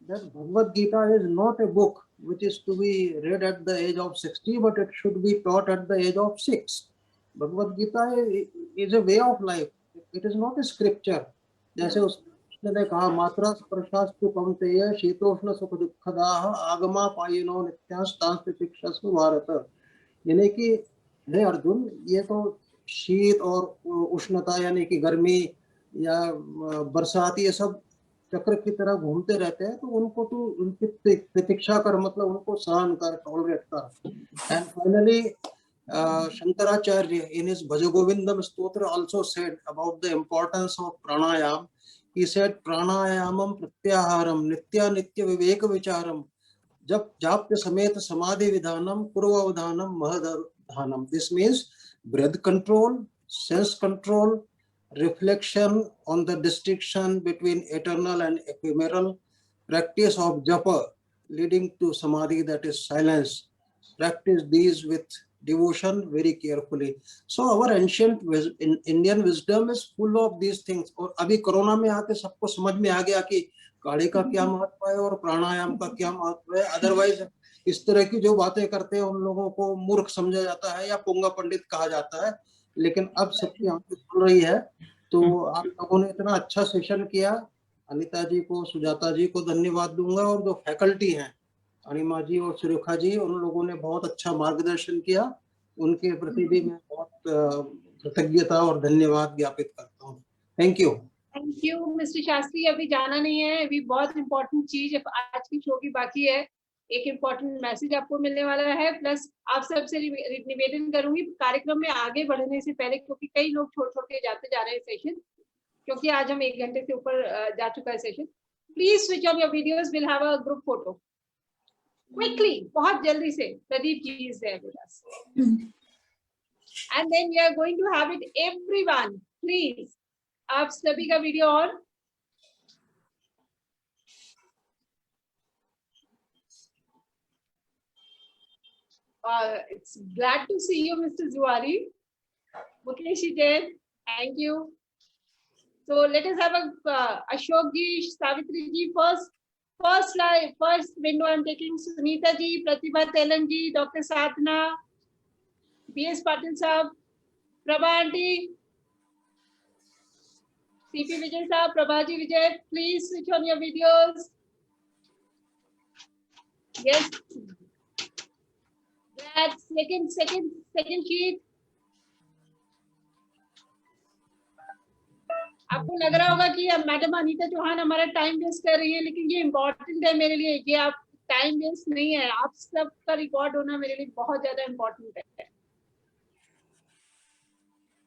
that Bhagavad Gita is not a book which is to be read at the age of 60, but it should be taught at the age of 6. Bhagavad Gita is a way of life. It is not a scripture. जैसे उसने कहा मात्रा स्पर्शास्तु कौन्तेय शीतोष्ण सुख दुःखदाः आगमा पायिनो नित्यास्तांस्ति तितिक्षस्व भारत। यानी कि हे अर्जुन, ये तो शीत और उष्णता यानी कि गर्मी या बरसात ये सब चक्र की तरह घूमते रहते हैं, तो उनको तो उनकी प्रतीक्षा कर, मतलब उनको सहन कर, टॉलरेट कर। And finally Shankaracharya in his Bhajagovindam Stotra also said about the importance of pranayam. He said pranayamam pratyaharam nitya nitya viveka vicharam jap japya samet samadhi vidhanam purvavadhanam mahadhanam. This means breath control, sense control, reflection on the distinction between eternal and ephemeral, practice of japa leading to samadhi, that is silence. Practice these with devotion very carefully. So our ancient Indian wisdom is full of these things. और अभी corona में आके सबको समझ में आ गया कि काढ़े का क्या महत्व है और प्राणायाम का क्या महत्व है। अदरवाइज इस तरह की जो बातें करते हैं उन लोगों को मूर्ख समझा जाता है या पुंगा पंडित कहा जाता है। लेकिन अब सबकी आंखें खुल रही है। तो आप लोगों ने इतना अच्छा सेशन किया, अनिता जी को, सुजाता जी को धन्यवाद दूंगा, और जो फैकल्टी हैं अनिमा जी और सुरेखा जी, उन लोगों ने बहुत अच्छा मार्गदर्शन किया, उनके प्रति भी मैं बहुत कृतज्ञता और धन्यवाद ज्ञापित करता हूँ। Thank you mister Shastri. अभी जाना नहीं है, अभी बहुत इंपॉर्टेंट चीज आज की शो की बाकी है। एक इम्पोर्टेंट मैसेज आपको मिलने वाला है, प्लस आप सबसे निवेदन करूंगी कार्यक्रम में आगे बढ़ने से पहले, क्योंकि कई लोग छोड़ के जाते जा रहे हैं सेशन, क्योंकि आज हम 1 घंटे से ऊपर जा चुका है session. Please switch on your videos, will have a group photo quickly, बहुत जल्दी से। Pradeep ji is there with us, and then we are going to have it everyone. Please आप सभी का video on. It's glad to see you, Mr. Zuari. Mukesh Jain, thank you. So let us have a Ashok ji, Savitri ji, first live, first window I'm taking Sunita ji, Pratibha Telan ji, Dr. Sadhana, B.S. Patil sahab, Prabha aunty, C.P. Vijay sahab, Prabha ji Vijay, please switch on your videos. Yes. That second sheet. आपको लग रहा होगा कि अब madam Anita Chauhan हमारा time waste कर रही है, लेकिन ये इम्पोर्टेंट है मेरे लिए। ये आप टाइम वेस्ट नहीं है, आप सबका रिकॉर्ड होना मेरे लिए बहुत ज्यादा इम्पोर्टेंट है।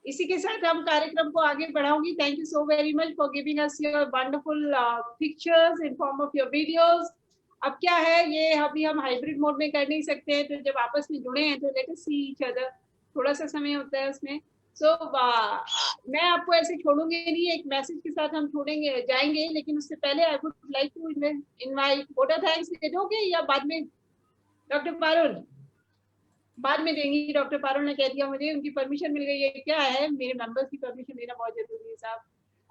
इसी के साथ हम कार्यक्रम को आगे बढ़ाऊंगी। Thank you so very much for giving us your wonderful pictures in form of your videos. अब क्या है, ये अभी हम हाइब्रिड मोड में कर नहीं सकते हैं, तो जब आपस में जुड़े हैं तो let us see each other, थोड़ा सा समय होता है उसमें। सो मैं आपको ऐसे छोड़ूंगी नहीं, एक मैसेज के साथ हम छोड़ेंगे जाएंगे, लेकिन उससे पहले I would like to invite vote of thanks दे दोगे या बाद में डॉक्टर पारुल? बाद में देंगी। डॉक्टर पारुल ने कह दिया मुझे, उनकी परमिशन मिल गई है। क्या है, मेरे मेंबर्स की परमिशन लेना बहुत जरूरी है साहब।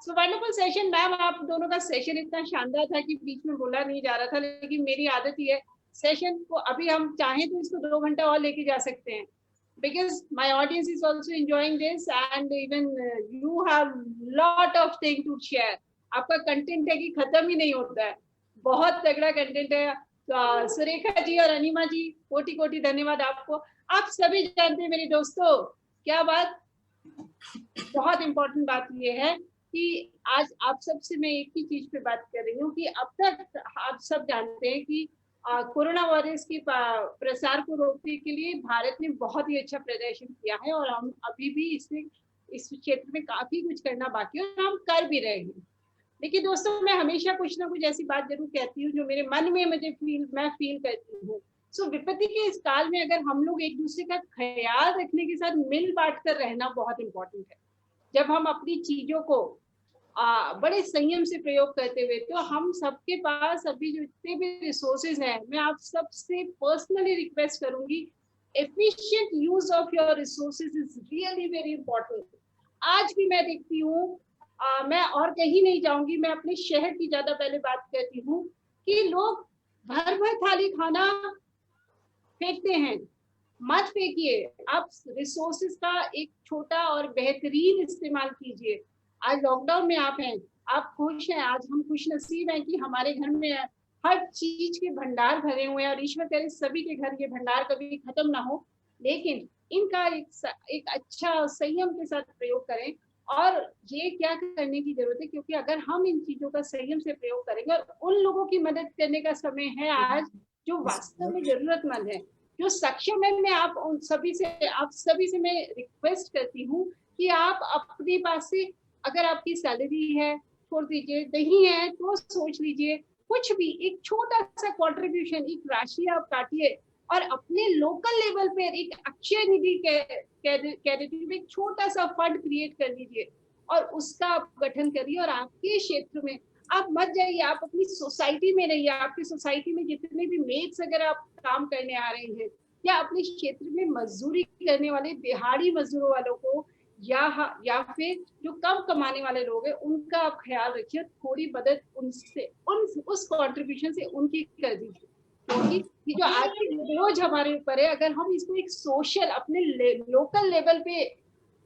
सो वंडरफुल सेशन मैम, आप दोनों का सेशन इतना शानदार था कि बीच में बोला नहीं जा रहा था, लेकिन मेरी आदत ही है सेशन को अभी हम चाहें तो इसको 2 घंटा और लेके जा सकते हैं, because my audience is also enjoying this and even you have lot of thing to share. आपका कंटेंट है कि खत्म ही नहीं होता है, बहुत तगड़ा कंटेंट है। तो सुरेखा जी और अनिमा जी, कोटि कोटि धन्यवाद आपको। आप सभी जानते हैं मेरे दोस्तों, क्या बात, बहुत इंपॉर्टेंट बात ये है कि आज आप सबसे मैं एक ही चीज पे बात कर रही हूँ कि अब तक आप सब जानते हैं कि कोरोना वायरस के प्रसार को रोकने के लिए भारत ने बहुत ही अच्छा प्रदर्शन किया है और हम अभी भी इस क्षेत्र में काफी कुछ करना बाकी है और हम कर भी रहे हैं। लेकिन दोस्तों, मैं हमेशा कुछ ना कुछ ऐसी बात जरूर कहती हूँ जो मेरे मन में मैं फील करती हूँ। सो विपत्ति के इस काल में अगर हम लोग एक दूसरे का ख्याल रखने के साथ मिल बांट कर रहना बहुत इंपॉर्टेंट है। जब हम अपनी चीजों को बड़े संयम से प्रयोग करते हुए, तो हम सबके पास अभी जो इतने भी रिसोर्सेज हैं, मैं आप सबसे पर्सनली रिक्वेस्ट करूंगी, efficient use of your resources is really very important. आज भी मैं देखती हूँ, मैं और कहीं नहीं जाऊंगी, मैं अपने शहर की ज्यादा पहले बात करती हूँ कि लोग भर भर थाली खाना फेंकते हैं। मत फेंकिए, आप रिसोर्सेज का एक छोटा और बेहतरीन इस्तेमाल कीजिए। आज लॉकडाउन में आप हैं, आप खुश हैं, आज हम खुश नसीब हैं कि हमारे घर में हर चीज के भंडार भरे हुए हैं और ईश्वर करे सभी के घर ये भंडार कभी खत्म ना हो। लेकिन इनका एक अच्छा संयम के साथ प्रयोग करें। और ये क्या करने की जरूरत है, क्योंकि अगर हम इन चीजों का संयम से प्रयोग करेंगे और उन लोगों की मदद करने का समय है आज जो वास्तव में जरूरतमंद है, जो सक्षम है। मैं आप सभी से मैं रिक्वेस्ट करती हूँ कि आप अपने पास से, अगर आपकी सैलरी है छोड़ दीजिए, नहीं है तो सोच लीजिए, कुछ भी एक छोटा सा कंट्रीब्यूशन, एक राशि आप काटिए और अपने लोकल लेवल पे एक अक्षय निधि कैरिटी में एक छोटा सा फंड क्रिएट कर लीजिए और उसका आप गठन करिए। और आपके क्षेत्र में आप मत जाइए, आप अपनी सोसाइटी में रहिए। आपकी सोसाइटी में जितने भी मेट्स अगर आप काम करने आ रहे हैं या अपने क्षेत्र में मजदूरी करने वाले दिहाड़ी मजदूरों वालों को या फिर जो कम कमाने वाले लोग हैं, उनका आप ख्याल रखिए। थोड़ी मदद उनसे उस कंट्रीब्यूशन से उनकी कर दीजिए, क्योंकि ये जो आर्थिक बोझ हमारे ऊपर है, अगर हम इसको एक सोशल अपने लोकल लेवल पे,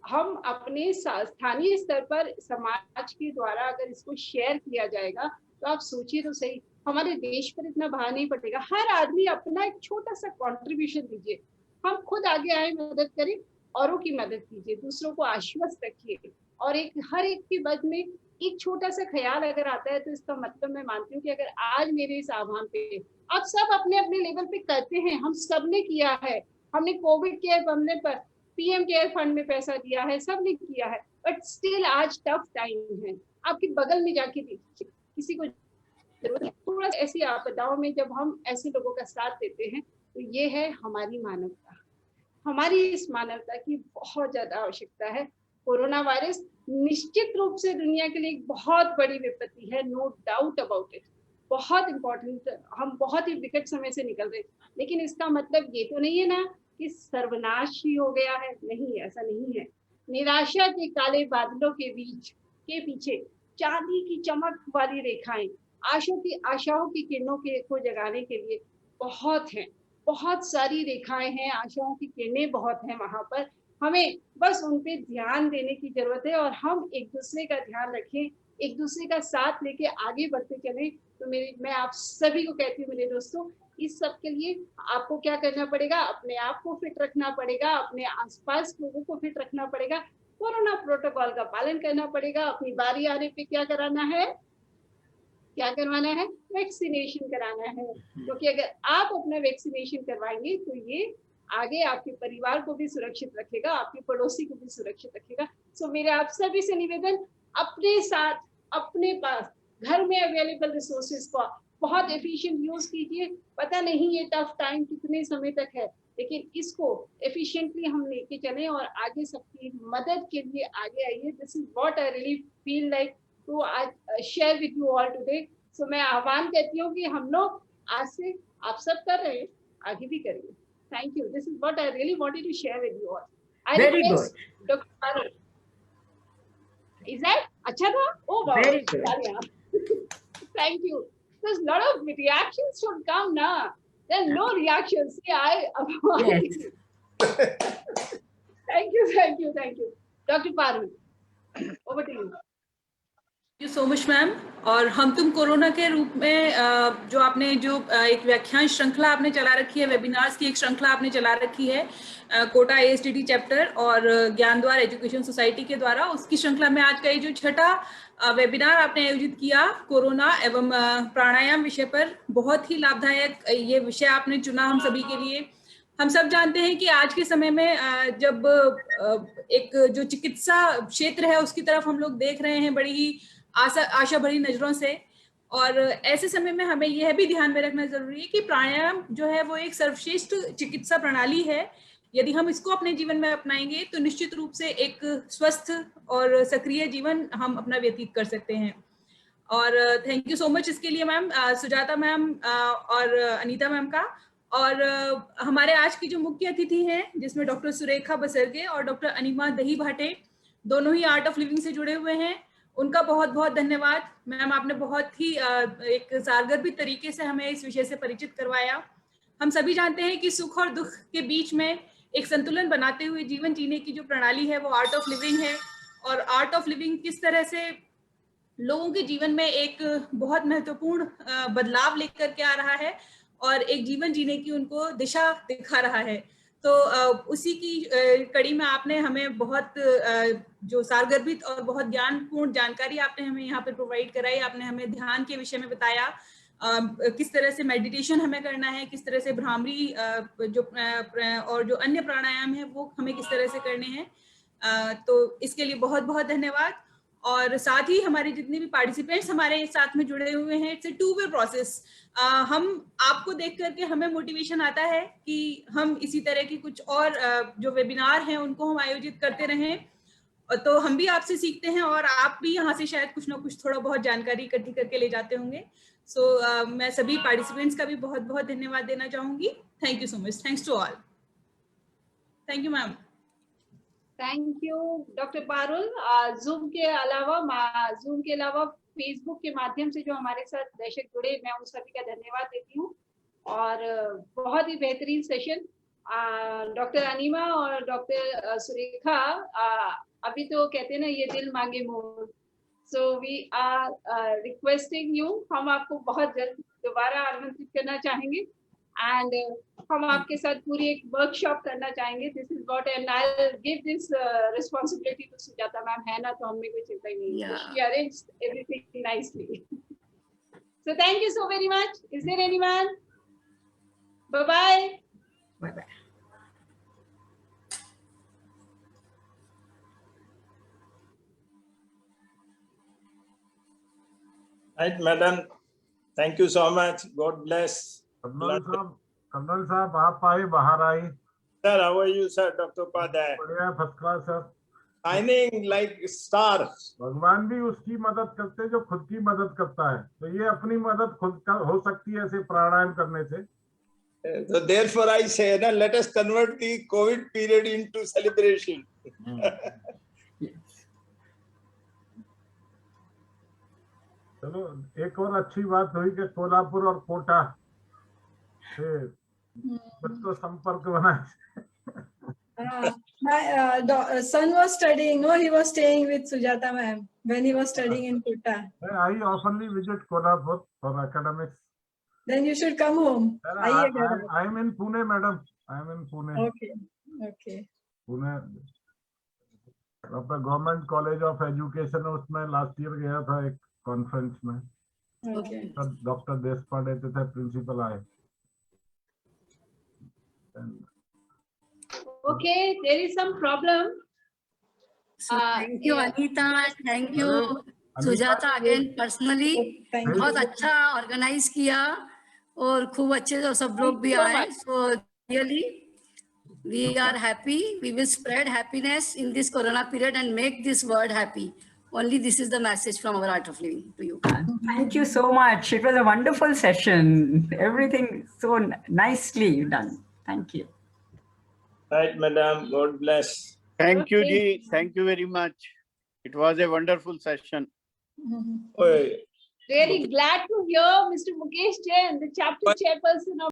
हम अपने स्थानीय स्तर पर समाज के द्वारा अगर इसको शेयर किया जाएगा, तो आप सोचिए तो सही, हमारे देश पर इतना भार नहीं पड़ेगा। हर आदमी अपना एक छोटा सा कंट्रीब्यूशन दीजिए, हम खुद आगे आए, मदद करें, औरों की मदद कीजिए, दूसरों को आश्वस्त रखिए। और हर एक के बाद में एक छोटा सा ख्याल अगर आता है, तो इसका मतलब मैं मानती हूँ कि अगर आज मेरे इस आह्वान पे आप सब अपने अपने लेवल पे करते हैं, हम सब ने किया है, हमने कोविड केयर बनने पर पीएम केयर फंड में पैसा दिया है, सबने किया है, बट स्टिल आज टफ टाइम है। आपके बगल में जाके देखिए, किसी को जरूरत है। थोड़ा ऐसी आपदाओं में जब हम ऐसे लोगों का साथ देते हैं, तो ये है हमारी मानवता। हमारी इस मानवता की बहुत ज्यादा आवश्यकता है। कोरोना वायरस निश्चित रूप से दुनिया के लिए एक बहुत बड़ी विपत्ति है, नो डाउट अबाउट इट, बहुत इंपॉर्टेंट। हम बहुत ही विकट समय से निकल रहे, लेकिन इसका मतलब ये तो नहीं है ना कि सर्वनाश ही हो गया है, नहीं, ऐसा नहीं है। निराशा के काले बादलों के पीछे चांदी की चमक वाली रेखाएं, आशाओं की किरणों को जगाने के लिए बहुत हैं, बहुत सारी रेखाएं हैं, आशाओं की किरणें बहुत हैं वहां पर। हमें बस उन पे ध्यान देने की जरूरत है और हम एक दूसरे का ध्यान रखें, एक दूसरे का साथ लेके आगे बढ़ते चलें। तो मैं आप सभी को कहती हूँ मेरे दोस्तों, इस सब के लिए आपको क्या करना पड़ेगा, अपने आप को फिट रखना पड़ेगा, अपने आसपास लोगों को फिट रखना पड़ेगा, कोरोना प्रोटोकॉल का पालन करना पड़ेगा। अपनी बारी आने पे क्या कराना है, क्या करवाना है, वैक्सीनेशन कराना है। क्योंकि अगर आप अपना वैक्सीनेशन करवाएंगे तो ये आगे आपके परिवार को भी सुरक्षित रखेगा, आपके पड़ोसी को भी सुरक्षित रखेगा। सो मेरे आप सभी से निवेदन, अपने साथ, अपने पास घर में अवेलेबल रिसोर्सेज को बहुत एफिशिएंट यूज कीजिए। पता नहीं ये टफ टाइम कितने समय तक है, लेकिन इसको एफिशिएंटली हम लेके चलें और आगे सबकी मदद के लिए आगे आइए। This is what I really feel like to share with you all today. So मैं आह्वान करती हूँ कि हम लोग आज से, आप सब कर रहे हैं, आगे भी करेंगे। Thank you. This is what I really wanted to share with you all. I Very request Dr. Parul. Is that अच्छा था? Oh wow. Very good. Thank you. There's a lot of reactions should come now. There are no reactions. See, Yes. Thank you. Dr. Parul, over to you. Thank you so much, ma'am. और हम तुम corona के रूप में जो आपने जो एक व्याख्यान श्रृंखला आपने चला रखी है, वेबिनार्स की एक श्रृंखला आपने चला रखी है कोटा ASTD चैप्टर और ज्ञान द्वार एजुकेशन सोसाइटी के द्वारा, उसकी श्रृंखला में आज का ये जो छठा वेबिनार आपने आयोजित किया कोरोना एवं प्राणायाम विषय पर, बहुत ही लाभदायक ये विषय आपने चुना हम सभी के लिए. हम सब जानते हैं कि आज के समय में जब एक जो चिकित्सा क्षेत्र है उसकी तरफ हम लोग देख रहे हैं बड़ी ही आशा भरी नजरों से, और ऐसे समय में हमें यह भी ध्यान में रखना जरूरी है कि प्राणायाम जो है वो एक सर्वश्रेष्ठ चिकित्सा प्रणाली है. यदि हम इसको अपने जीवन में अपनाएंगे तो निश्चित रूप से एक स्वस्थ और सक्रिय जीवन हम अपना व्यतीत कर सकते हैं. और थैंक यू सो मच इसके लिए मैम, सुजाता मैम और अनीता मैम का. और हमारे आज की जो मुख्य अतिथि हैं जिसमें डॉक्टर सुरेखा बसरगे और डॉक्टर अनिमा दही भाटे दोनों ही आर्ट ऑफ लिविंग से जुड़े हुए हैं, उनका बहुत बहुत धन्यवाद मैम. आपने बहुत ही एक सारगर्भित तरीके से हमें इस विषय से परिचित करवाया. हम सभी जानते हैं कि सुख और दुख के बीच में एक संतुलन बनाते हुए जीवन जीने की जो प्रणाली है वो आर्ट ऑफ लिविंग है, और आर्ट ऑफ लिविंग किस तरह से लोगों के जीवन में एक बहुत महत्वपूर्ण बदलाव लेकर के आ रहा है और एक जीवन जीने की उनको दिशा दिखा रहा है. तो उसी की कड़ी में आपने हमें बहुत जो सारगर्भित और बहुत ज्ञानपूर्ण जानकारी आपने हमें यहाँ पर प्रोवाइड कराई. आपने हमें ध्यान के विषय में बताया, किस तरह से मेडिटेशन हमें करना है, किस तरह से भ्रामरी जो और जो अन्य प्राणायाम है वो हमें किस तरह से करने हैं. तो इसके लिए बहुत बहुत धन्यवाद. और साथ ही हमारे जितने भी पार्टिसिपेंट्स हमारे साथ में जुड़े हुए हैं, it's a two way process. हम आपको देख करके हमें मोटिवेशन आता है कि हम इसी तरह की कुछ और जो वेबिनार हैं उनको हम आयोजित करते रहें, तो हम भी आपसे सीखते हैं और आप भी यहाँ से शायद कुछ ना कुछ थोड़ा बहुत जानकारी इकट्ठी करके ले जाते होंगे. सो मैं सभी पार्टिसिपेंट्स का भी बहुत बहुत धन्यवाद देना चाहूंगी. Thank you so much. Thanks to all. Thank you ma'am. Thank you doctor Parul. Zoom के अलावा फेसबुक के माध्यम से जो हमारे साथ दर्शक जुड़े, मैं उन सभी का धन्यवाद देती हूँ. और बहुत ही बेहतरीन सेशन डॉक्टर अनिमा और डॉक्टर सुरेखा. अभी तो कहते हैं ना ये दिल मांगे more. So we are requesting you, हम आपको बहुत जल्द दोबारा आमंत्रित करना चाहेंगे एंड हम आपके साथ पूरी एक वर्कशॉप करना चाहेंगे. This is what and I will give this responsibility to Sujata ma'am. है ना, तो हमें कोई चिंता ही नहीं है. She arranged everything nicely. So thank you so very much. Is there anyone? Bye bye. Bye bye. Right, madam. Thank you so much. God bless. Colonel साहब आप आए, बाहर आई. Sir, how are you, sir? Dr. Upadhyay. बढ़िया, first class sir. Shining like star. भगवान भी उसकी मदद करते हैं जो खुद की मदद करता है, तो ये अपनी मदद खुद हो सकती है ऐसे प्राणायाम करने से. So therefore I say, na, let us convert the COVID period into celebration. चलो, एक और अच्छी बात हुई कि कोल्हापुर और कोटा से तो संपर्क बना. My son was studying. No, he was staying with Sujata ma'am when he was studying in Kota. I oftenly visit Kolhapur for academics. Then you should come home. I am in Pune, madam. I am in Pune. Okay. Pune. अपना government college of education है, उसमें last year गया था एक conference में. Doctor Deshpande थे principal आए. Okay, there is some problem. Thank you, Anita. Thank you, Sujata, again personally. बहुत अच्छा ऑर्गेनाइज किया और खूब अच्छे से सब लोग भी आए. So really, we are happy. We will spread happiness in this Corona period and make this world happy. Only this is the message from our Art of Living to you. Thank you so much. It was a wonderful session. Everything so nicely done. Thank you. Right, madam. God bless. Thank you, Okay. Ji. Thank you very much. It was a wonderful session. Oi. Really glad to hear Mr. Mukesh Jain, the chapter chairperson of